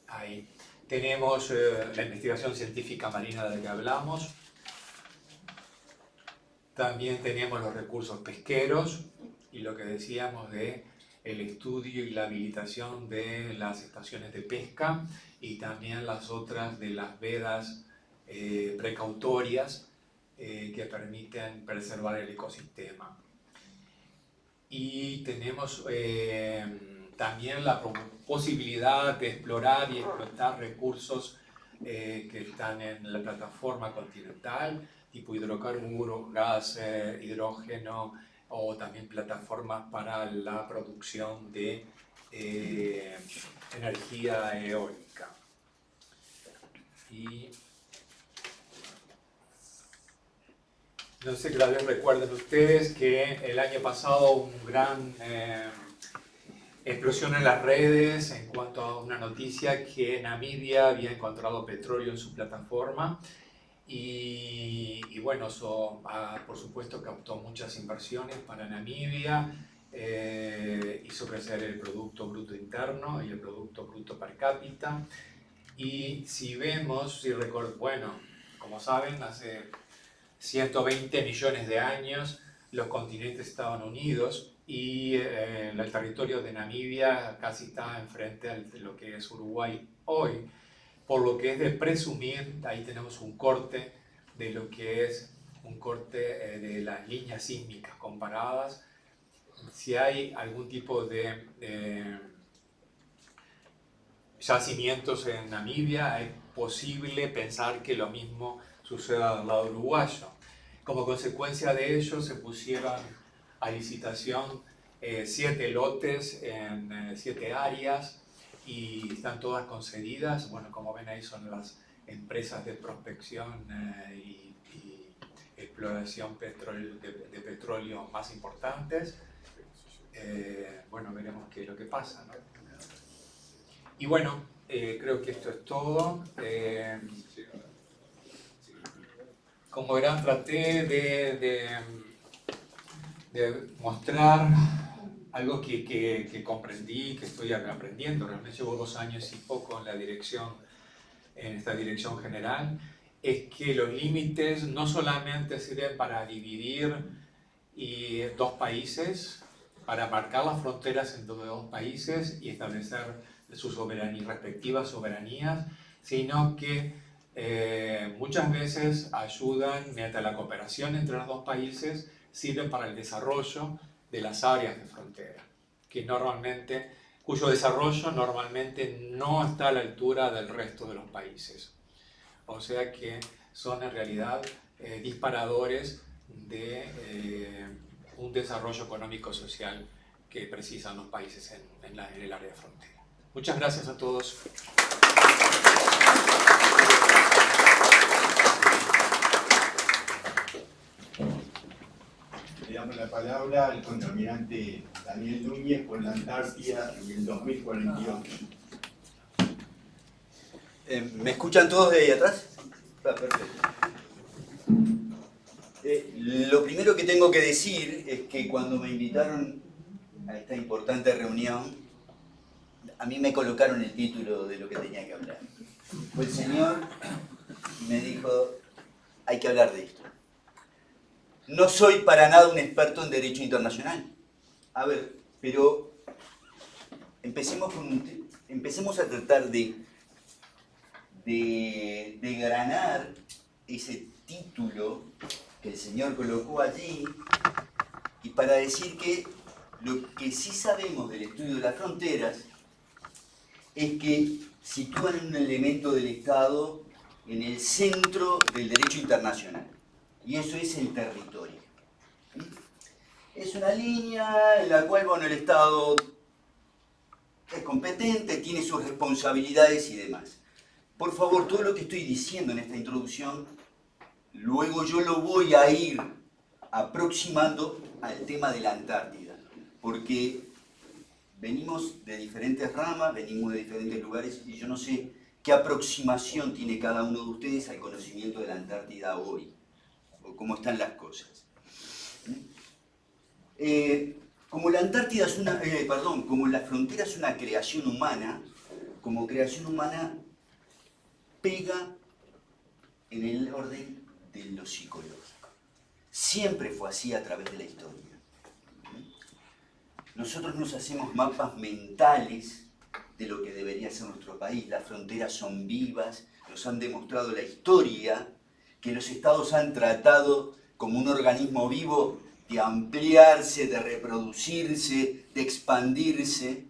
ahí tenemos la investigación científica marina de la que hablamos. También tenemos los recursos pesqueros y lo que decíamos de el estudio y la habilitación de las estaciones de pesca y también las otras de las vedas precautorias que permiten preservar el ecosistema. Y tenemos también la posibilidad de explorar y explotar recursos que están en la plataforma continental, tipo hidrocarburos, gas, hidrógeno, o también plataformas para la producción de energía eólica. Y no sé, tal vez recuerden ustedes que el año pasado hubo una gran explosión en las redes en cuanto a una noticia que Namibia había encontrado petróleo en su plataforma y bueno, eso por supuesto captó muchas inversiones para Namibia, hizo crecer el Producto Bruto Interno y el Producto Bruto Per Cápita. Y si vemos, bueno, como saben, hace 120 millones de años los continentes estaban unidos y el territorio de Namibia casi está enfrente de lo que es Uruguay hoy, por lo que es de presumir, ahí tenemos un corte de lo que es un corte de las líneas sísmicas comparadas. Si hay algún tipo de yacimientos en Namibia, es posible pensar que lo mismo suceda del lado uruguayo. Como consecuencia de ello se pusieron a licitación 7 lotes en 7 áreas y están todas concedidas. Bueno, como ven ahí son las empresas de prospección y exploración de petróleo más importantes. Bueno, veremos qué es lo que pasa, ¿no? Y bueno, creo que esto es todo. Como verán, traté de mostrar algo que comprendí, que estoy aprendiendo. Realmente llevo 2 años y poco en esta dirección general. Es que los límites no solamente sirven para dividir dos países, para marcar las fronteras entre 2 países y establecer sus respectivas soberanías, sino que muchas veces ayudan, mediante la cooperación entre los 2 países, sirven para el desarrollo de las áreas de frontera, cuyo desarrollo normalmente no está a la altura del resto de los países. O sea que son en realidad disparadores de un desarrollo económico-social que precisan los países en el área de frontera. Muchas gracias a todos. Le damos la palabra al contraalmirante Daniel Núñez por la Antártida en el 2048. ¿Me escuchan todos de ahí atrás? Perfecto. Lo primero que tengo que decir es que cuando me invitaron a esta importante reunión, a mí me colocaron el título de lo que tenía que hablar. Fue el señor y me dijo, hay que hablar de esto. No soy para nada un experto en derecho internacional. A ver, pero empecemos a tratar de granar ese título que el señor colocó allí y para decir que lo que sí sabemos del estudio de las fronteras es que sitúan un elemento del Estado en el centro del derecho internacional, y eso es el territorio. Es una línea en la cual, bueno, el Estado es competente, tiene sus responsabilidades y demás. Por favor, todo lo que estoy diciendo en esta introducción, luego yo lo voy a ir aproximando al tema de la Antártida, porque venimos de diferentes ramas, venimos de diferentes lugares, y yo no sé qué aproximación tiene cada uno de ustedes al conocimiento de la Antártida hoy, o cómo están las cosas. Como la Antártida es como la frontera es una creación humana, como creación humana pega en el orden de lo psicológico. Siempre fue así a través de la historia. Nosotros nos hacemos mapas mentales de lo que debería ser nuestro país. Las fronteras son vivas, nos han demostrado la historia, que los estados han tratado como un organismo vivo de ampliarse, de reproducirse, de expandirse.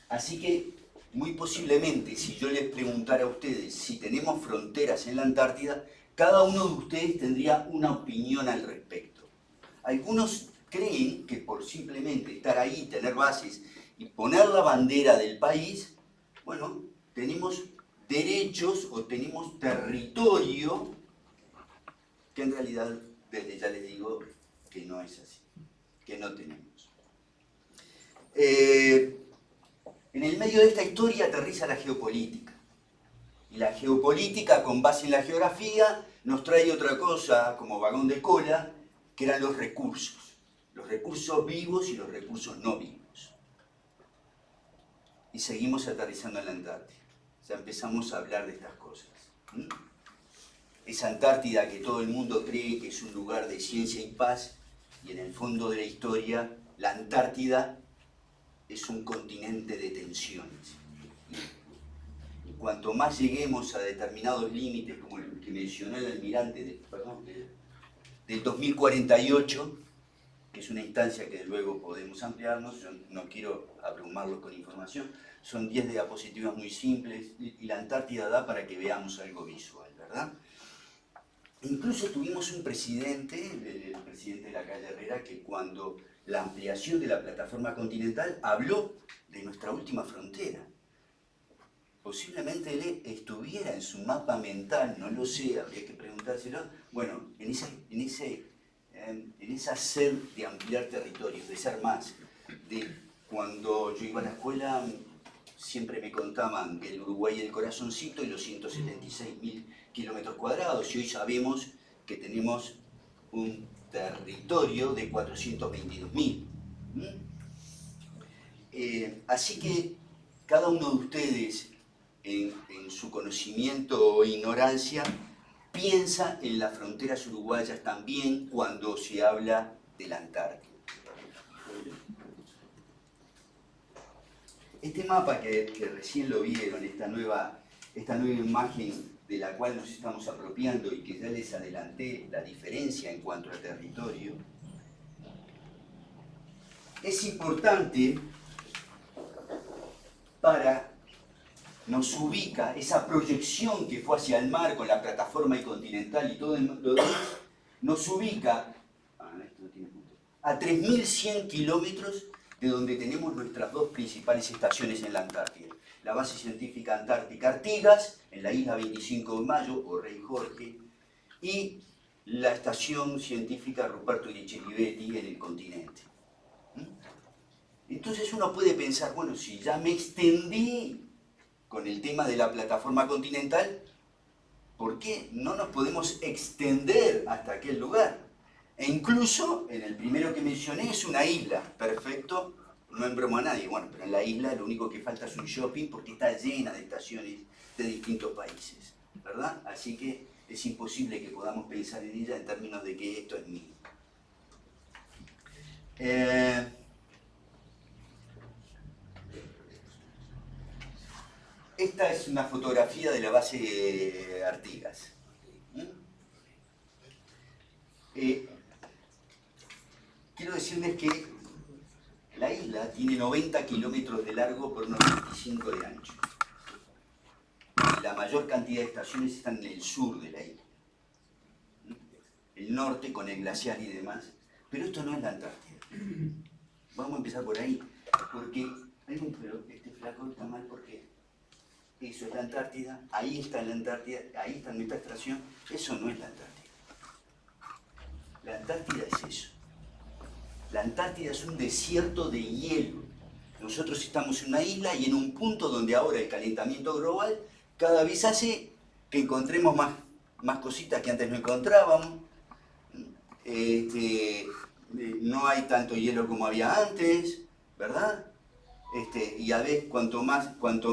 Así que, muy posiblemente, si yo les preguntara a ustedes si tenemos fronteras en la Antártida, cada uno de ustedes tendría una opinión al respecto. Algunos creen que por simplemente estar ahí, tener bases y poner la bandera del país, bueno, tenemos derechos o tenemos territorio, que en realidad, desde ya les digo que no es así, que no tenemos. En el medio de esta historia aterriza la geopolítica. Y la geopolítica, con base en la geografía, nos trae otra cosa como vagón de cola, que eran los recursos vivos y los recursos no vivos. Y seguimos aterrizando en la Antártida. Ya empezamos a hablar de estas cosas. Esa Antártida que todo el mundo cree que es un lugar de ciencia y paz, y en el fondo de la historia, la Antártida es un continente de tensiones. Y cuanto más lleguemos a determinados límites, como el que mencionó el almirante del 2048, que es una instancia que luego podemos ampliarnos, yo no quiero abrumarlos con información, son 10 diapositivas muy simples, y la Antártida da para que veamos algo visual, ¿verdad? Incluso tuvimos un presidente, el presidente de la calle Herrera, que cuando la ampliación de la plataforma continental habló de nuestra última frontera. Posiblemente él estuviera en su mapa mental, no lo sé, habría que preguntárselo. Bueno, en esa sed de ampliar territorios, de ser más, de cuando yo iba a la escuela siempre me contaban que el Uruguay es el corazoncito y los 176.000 kilómetros cuadrados, y hoy sabemos que tenemos un territorio de 422.000. Así que cada uno de ustedes, en su conocimiento o ignorancia, piensa en las fronteras uruguayas también cuando se habla de la Antártida. Este mapa que recién lo vieron, esta nueva imagen de la cual nos estamos apropiando y que ya les adelanté la diferencia en cuanto a territorio, es importante nos ubica, esa proyección que fue hacia el mar con la plataforma continental y todo lo demás, nos ubica a 3.100 kilómetros de donde tenemos nuestras dos principales estaciones en la Antártida. La base científica antártica Artigas, en la isla 25 de Mayo, o Rey Jorge, y la estación científica Ruperto Iriche Olivetti en el continente. Entonces uno puede pensar, bueno, si ya me extendí con el tema de la plataforma continental, ¿por qué no nos podemos extender hasta aquel lugar? E incluso, en el primero que mencioné, es una isla, perfecto, no embromo a nadie, bueno, pero en la isla lo único que falta es un shopping porque está llena de estaciones de distintos países, ¿verdad? Así que es imposible que podamos pensar en ella en términos de que esto es mío. Esta es una fotografía de la base Artigas. Quiero decirles que la isla tiene 90 kilómetros de largo por unos 25 de ancho. La mayor cantidad de estaciones están en el sur de la isla. El norte con el glaciar y demás. Pero esto no es la Antártida. Vamos a empezar por ahí. Porque pero este flaco está mal porque eso es la Antártida, ahí está la Antártida, ahí está nuestra estación. Eso no es la Antártida. La Antártida es eso. La Antártida es un desierto de hielo. Nosotros estamos en una isla y en un punto donde ahora el calentamiento global cada vez hace que encontremos más cositas que antes no encontrábamos. No hay tanto hielo como había antes, ¿verdad? Y a veces cuanto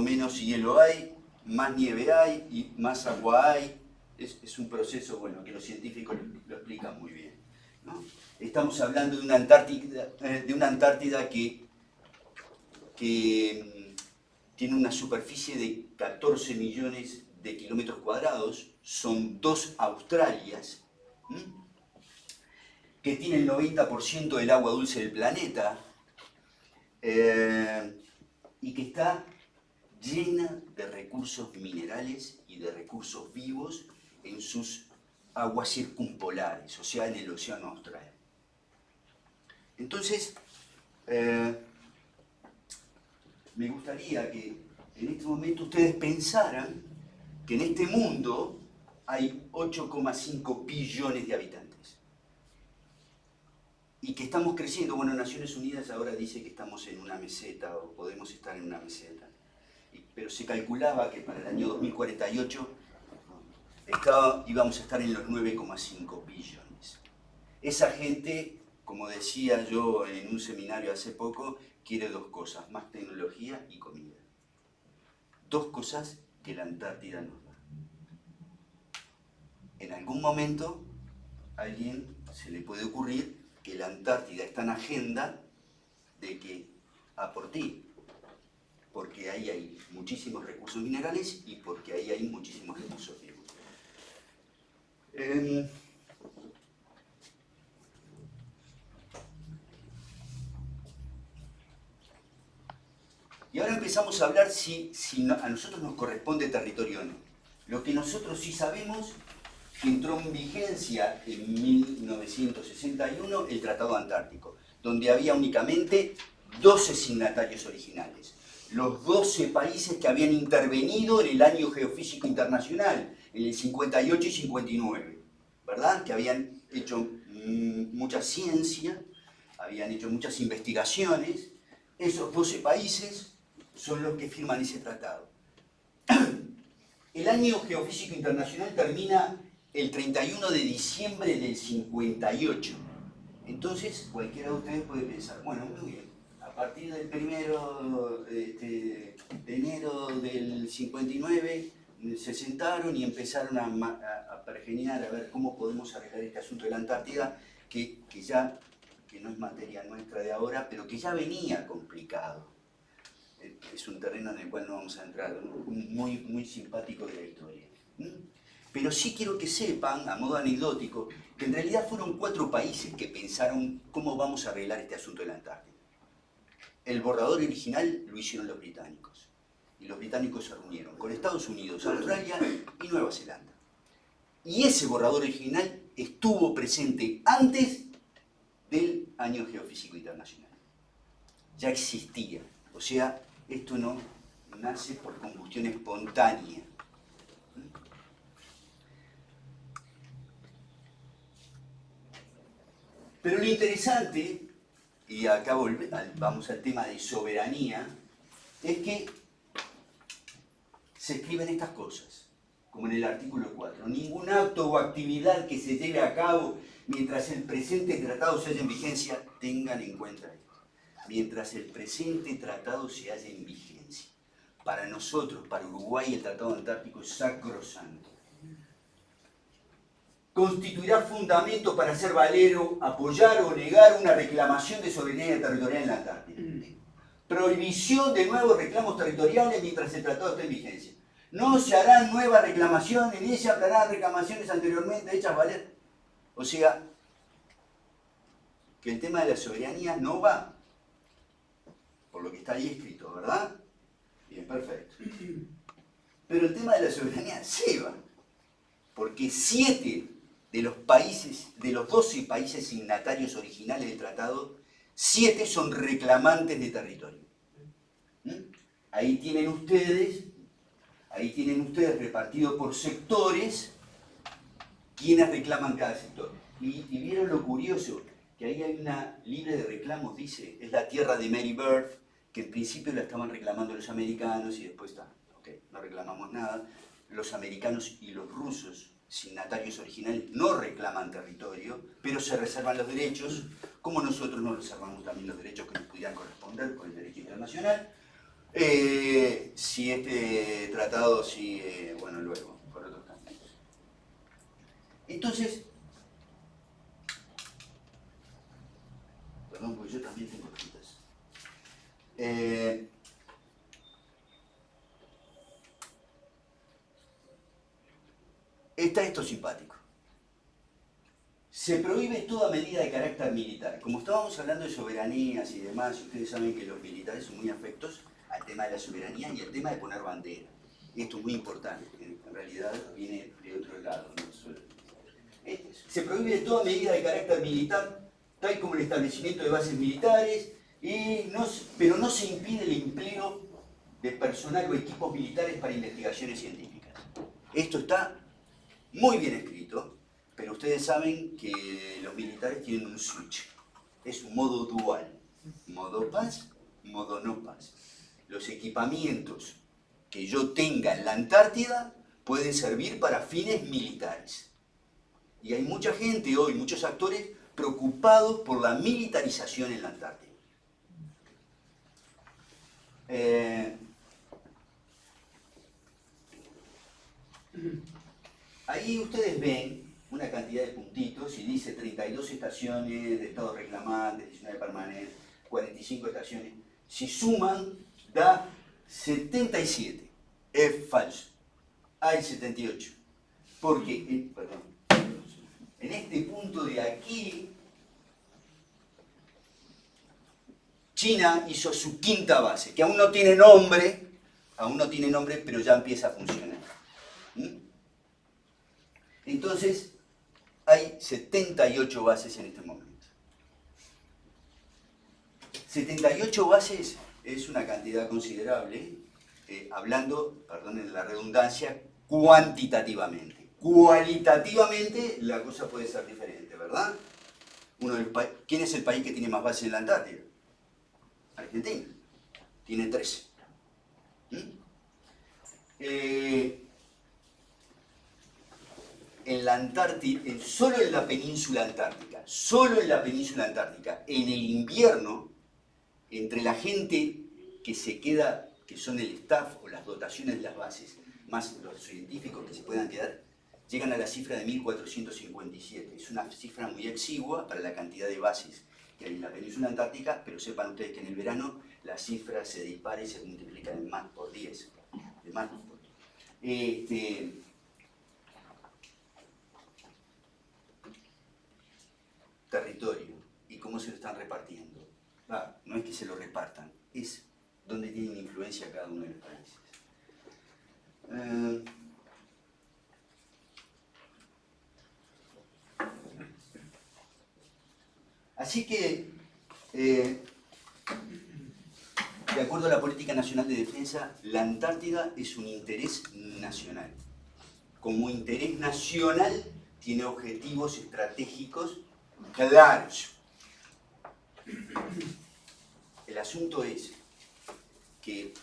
menos hielo hay, más nieve hay y más agua hay. Es un proceso, bueno, que los científicos lo explican muy bien, ¿no? Estamos hablando de una Antártida que tiene una superficie de 14 millones de kilómetros cuadrados, son 2 Australias, que tiene el 90% del agua dulce del planeta, y que está llena de recursos minerales y de recursos vivos en sus aguas circumpolares, o sea, en el océano austral. Entonces, me gustaría que en este momento ustedes pensaran que en este mundo hay 8,5 billones de habitantes. Y que estamos creciendo. Bueno, Naciones Unidas ahora dice que estamos en una meseta o podemos estar en una meseta. pero se calculaba que para el año 2048 íbamos a estar en los 9,5 billones. Esa gente, como decía yo en un seminario hace poco, quiere dos cosas, más tecnología y comida. Dos cosas que la Antártida nos da. En algún momento a alguien se le puede ocurrir que la Antártida está en agenda de que a por ti, porque ahí hay muchísimos recursos minerales y porque ahí hay muchísimos recursos vivos. Y ahora empezamos a hablar si a nosotros nos corresponde territorio o no. Lo que nosotros sí sabemos, que entró en vigencia en 1961 el Tratado Antártico, donde había únicamente 12 signatarios originales. Los 12 países que habían intervenido en el Año Geofísico Internacional, en el 58 y 59, ¿verdad? Que habían hecho mucha ciencia, habían hecho muchas investigaciones. Esos 12 países son los que firman ese tratado. El Año Geofísico Internacional termina el 31 de diciembre del 58. Entonces, cualquiera de ustedes puede pensar, bueno, muy bien, a partir del 1 de enero del 59 se sentaron y empezaron a pergeniar, a ver cómo podemos arreglar este asunto de la Antártida, que no es materia nuestra de ahora, pero que ya venía complicado. Es un terreno en el cual no vamos a entrar, muy, muy simpático de la historia. Pero sí quiero que sepan, a modo anecdótico, que en realidad fueron 4 países que pensaron cómo vamos a arreglar este asunto de la Antártida. El borrador original lo hicieron los británicos. Y los británicos se reunieron con Estados Unidos, Australia y Nueva Zelanda. Y ese borrador original estuvo presente antes del Año Geofísico Internacional. Ya existía. O sea, esto no nace por combustión espontánea. Pero lo interesante, y acá vamos al tema de soberanía, es que se escriben estas cosas, como en el artículo 4. Ningún acto o actividad que se lleve a cabo mientras el presente tratado se halla en vigencia, tengan en cuenta esto. Mientras el presente tratado se halla en vigencia. Para nosotros, para Uruguay, el Tratado Antártico es sacrosanto. Constituirá fundamento para hacer valer, apoyar o negar una reclamación de soberanía territorial en la Antártida. Prohibición de nuevos reclamos territoriales mientras el tratado esté en vigencia. No se harán nuevas reclamaciones, ni se hablarán reclamaciones anteriormente hechas valer. O sea, que el tema de la soberanía no va por lo que está ahí escrito, ¿verdad? Bien, perfecto. Pero el tema de la soberanía sí va, porque 7 de los países, de los 12 países signatarios originales del tratado, 7 son reclamantes de territorio. Ahí tienen ustedes repartido por sectores, quienes reclaman cada sector. Y vieron lo curioso, que ahí hay una libre de reclamos, dice, es la tierra de Mary Bird, que en principio la estaban reclamando los americanos y después está, ok, no reclamamos nada. Los americanos y los rusos, signatarios originales, no reclaman territorio, pero se reservan los derechos, como nosotros nos reservamos también los derechos que nos pudieran corresponder por el derecho internacional. Si este tratado sigue, bueno, luego, por otros caminos. Entonces, perdón, porque yo también tengo citas. Está esto simpático. Se prohíbe toda medida de carácter militar. Como estábamos hablando de soberanías y demás, ustedes saben que los militares son muy afectos al tema de la soberanía y al tema de poner bandera. Esto es muy importante, en realidad viene de otro lado. ¿No? Se prohíbe toda medida de carácter militar, tal como el establecimiento de bases militares, pero no se impide el empleo de personal o equipos militares para investigaciones científicas. Esto está muy bien escrito, pero ustedes saben que los militares tienen un switch. Es un modo dual. Modo paz, modo no paz. Los equipamientos que yo tenga en la Antártida pueden servir para fines militares. Y hay mucha gente hoy, muchos actores preocupados por la militarización en la Antártida. Ahí ustedes ven una cantidad de puntitos y dice 32 estaciones de estado reclamante, 19 permanentes, 45 estaciones. Si suman, da 77. Es falso. Hay 78. Porque, en este punto de aquí, China hizo su quinta base, que aún no tiene nombre, pero ya empieza a funcionar. Entonces, hay 78 bases en este momento. 78 bases es una cantidad considerable, hablando, perdonen la redundancia, cuantitativamente. Cualitativamente la cosa puede ser diferente, ¿verdad? ¿Quién es el país que tiene más bases en la Antártida? Argentina. Tiene 13. En la Antártida, solo en la península antártica, en el invierno, entre la gente que se queda, que son el staff o las dotaciones de las bases, más los científicos que se puedan quedar, llegan a la cifra de 1457. Es una cifra muy exigua para la cantidad de bases que hay en la península antártica, pero sepan ustedes que en el verano la cifra se dispara y se multiplica en más por 10. De más por 10. Territorio y cómo se lo están repartiendo. No es que se lo repartan, es donde tienen influencia cada uno de los países. Así que, de acuerdo a la Política Nacional de Defensa, la Antártida es un interés nacional. Como interés nacional tiene objetivos estratégicos claros. El asunto es que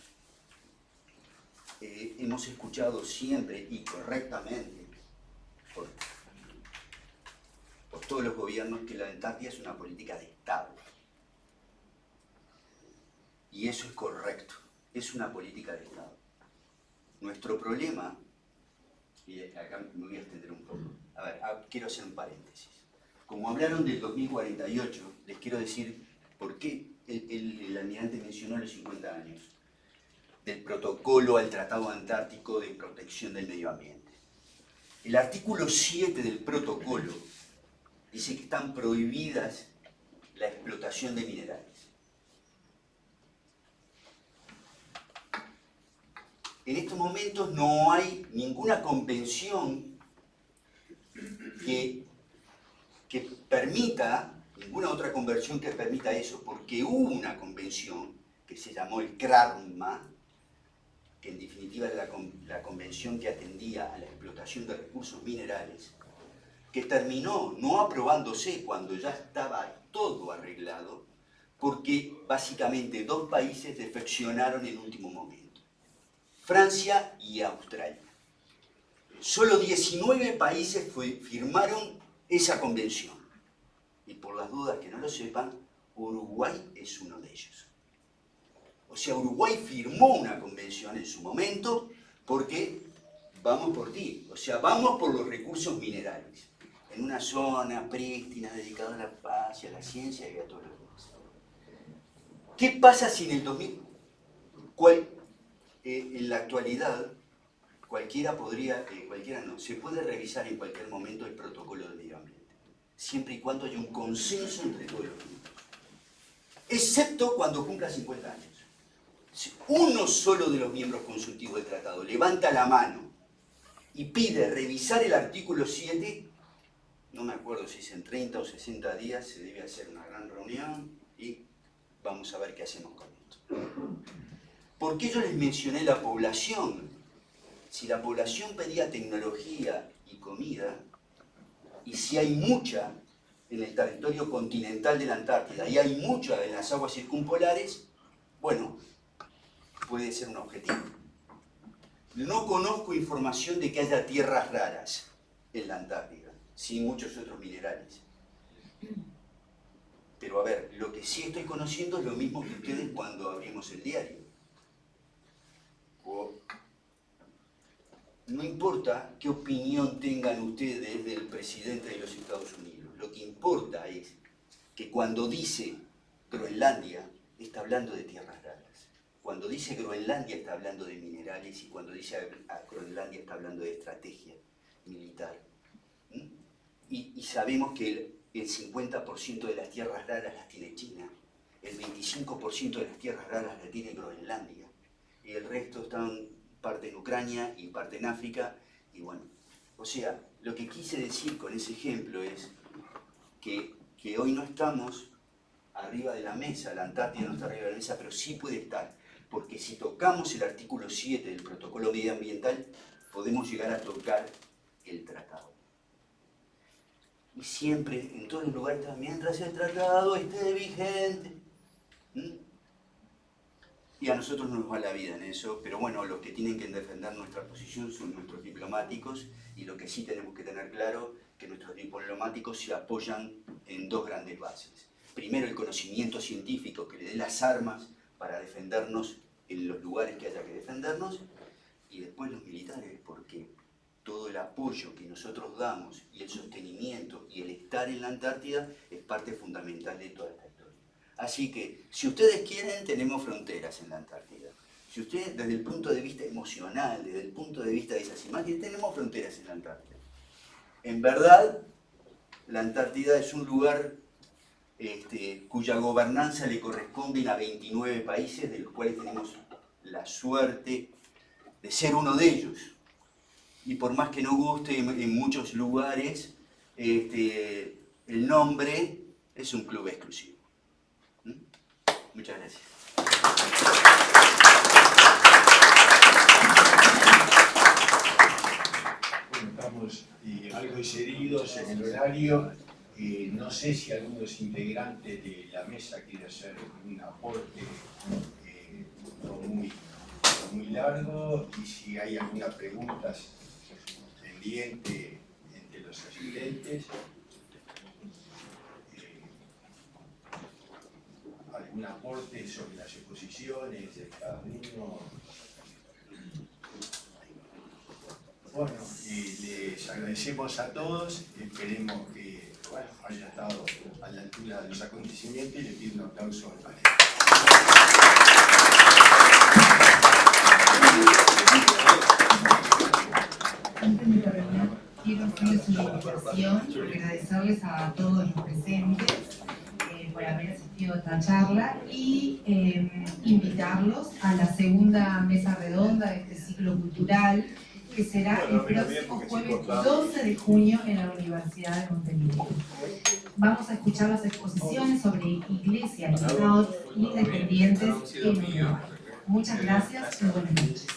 hemos escuchado siempre y correctamente por todos los gobiernos que la Antártida es una política de Estado. Y eso es correcto, es una política de Estado. Nuestro problema, y acá me voy a extender un poco, a ver, quiero hacer un paréntesis. Como hablaron del 2048, les quiero decir por qué el almirante mencionó los 50 años del protocolo al Tratado Antártico de Protección del Medio Ambiente. El artículo 7 del protocolo dice que están prohibidas la explotación de minerales. En estos momentos no hay ninguna convención que permita, ninguna otra convención que permita eso, porque hubo una convención que se llamó el CRARMA, que en definitiva era la convención que atendía a la explotación de recursos minerales, que terminó no aprobándose cuando ya estaba todo arreglado, porque básicamente dos países defeccionaron en último momento, Francia y Australia. Solo 19 países firmaron esa convención. Y por las dudas que no lo sepan, Uruguay es uno de ellos. O sea, Uruguay firmó una convención en su momento porque vamos por ti, o sea, vamos por los recursos minerales, en una zona prístina dedicada a la paz y a la ciencia y a todo lo demás. ¿Qué pasa si en el 2000, en la actualidad, se puede revisar en cualquier momento el protocolo del medio ambiente, siempre y cuando haya un consenso entre todos los miembros, excepto cuando cumpla 50 años. Si uno solo de los miembros consultivos del tratado levanta la mano y pide revisar el artículo 7, no me acuerdo si es en 30 o 60 días, se debe hacer una gran reunión y vamos a ver qué hacemos con esto. ¿Por qué yo les mencioné la población? Si la población pedía tecnología y comida, y si hay mucha en el territorio continental de la Antártida y hay mucha en las aguas circumpolares, bueno, puede ser un objetivo. No conozco información de que haya tierras raras en la Antártida, sin muchos otros minerales. Pero a ver, lo que sí estoy conociendo es lo mismo que ustedes cuando abrimos el diario. No importa qué opinión tengan ustedes del presidente de los Estados Unidos, lo que importa es que cuando dice Groenlandia, está hablando de tierras raras. Cuando dice Groenlandia está hablando de minerales y cuando dice Groenlandia está hablando de estrategia militar. Y sabemos que el 50% de las tierras raras las tiene China, el 25% de las tierras raras las tiene Groenlandia y el resto están parte en Ucrania y parte en África. Y bueno, o sea, lo que quise decir con ese ejemplo es que hoy no estamos arriba de la mesa, la Antártida no está arriba de la mesa, pero sí puede estar, porque si tocamos el artículo 7 del protocolo medioambiental, podemos llegar a tocar el tratado. Y siempre, en todos los lugares, mientras el tratado esté vigente. Y a nosotros nos va la vida en eso, pero bueno, los que tienen que defender nuestra posición son nuestros diplomáticos, y lo que sí tenemos que tener claro que nuestros diplomáticos se apoyan en dos grandes bases. Primero, el conocimiento científico que le dé las armas para defendernos en los lugares que haya que defendernos, y después los militares, porque todo el apoyo que nosotros damos y el sostenimiento y el estar en la Antártida es parte fundamental de toda esta historia. Así que, si ustedes quieren, tenemos fronteras en la Antártida. Si ustedes, desde el punto de vista emocional, desde el punto de vista de esas imágenes, tenemos fronteras en la Antártida. En verdad, la Antártida es un lugar cuya gobernanza le corresponde a 29 países, de los cuales tenemos la suerte de ser uno de ellos. Y por más que no guste en muchos lugares, el nombre es un club exclusivo. Muchas gracias. Bueno, estamos algo excedidos en el horario. No sé si algunos integrantes de la mesa quieren hacer un aporte no muy largo, y si hay alguna pregunta pendiente entre los asistentes. ¿Algún aporte sobre las exposiciones de cada uno? Bueno, les agradecemos a todos, esperemos que haya estado a la altura de los acontecimientos, y le pido un aplauso al panel. Antes de terminar, quiero hacerles una invitación, agradecerles a todos los presentes por haber asistido a esta charla y invitarlos a la segunda mesa redonda de este ciclo cultural, que será el próximo jueves 12 de junio en la Universidad de Montevideo. Vamos a escuchar las exposiciones sobre iglesias, estados independientes en Uruguay. Muchas gracias y buenas noches.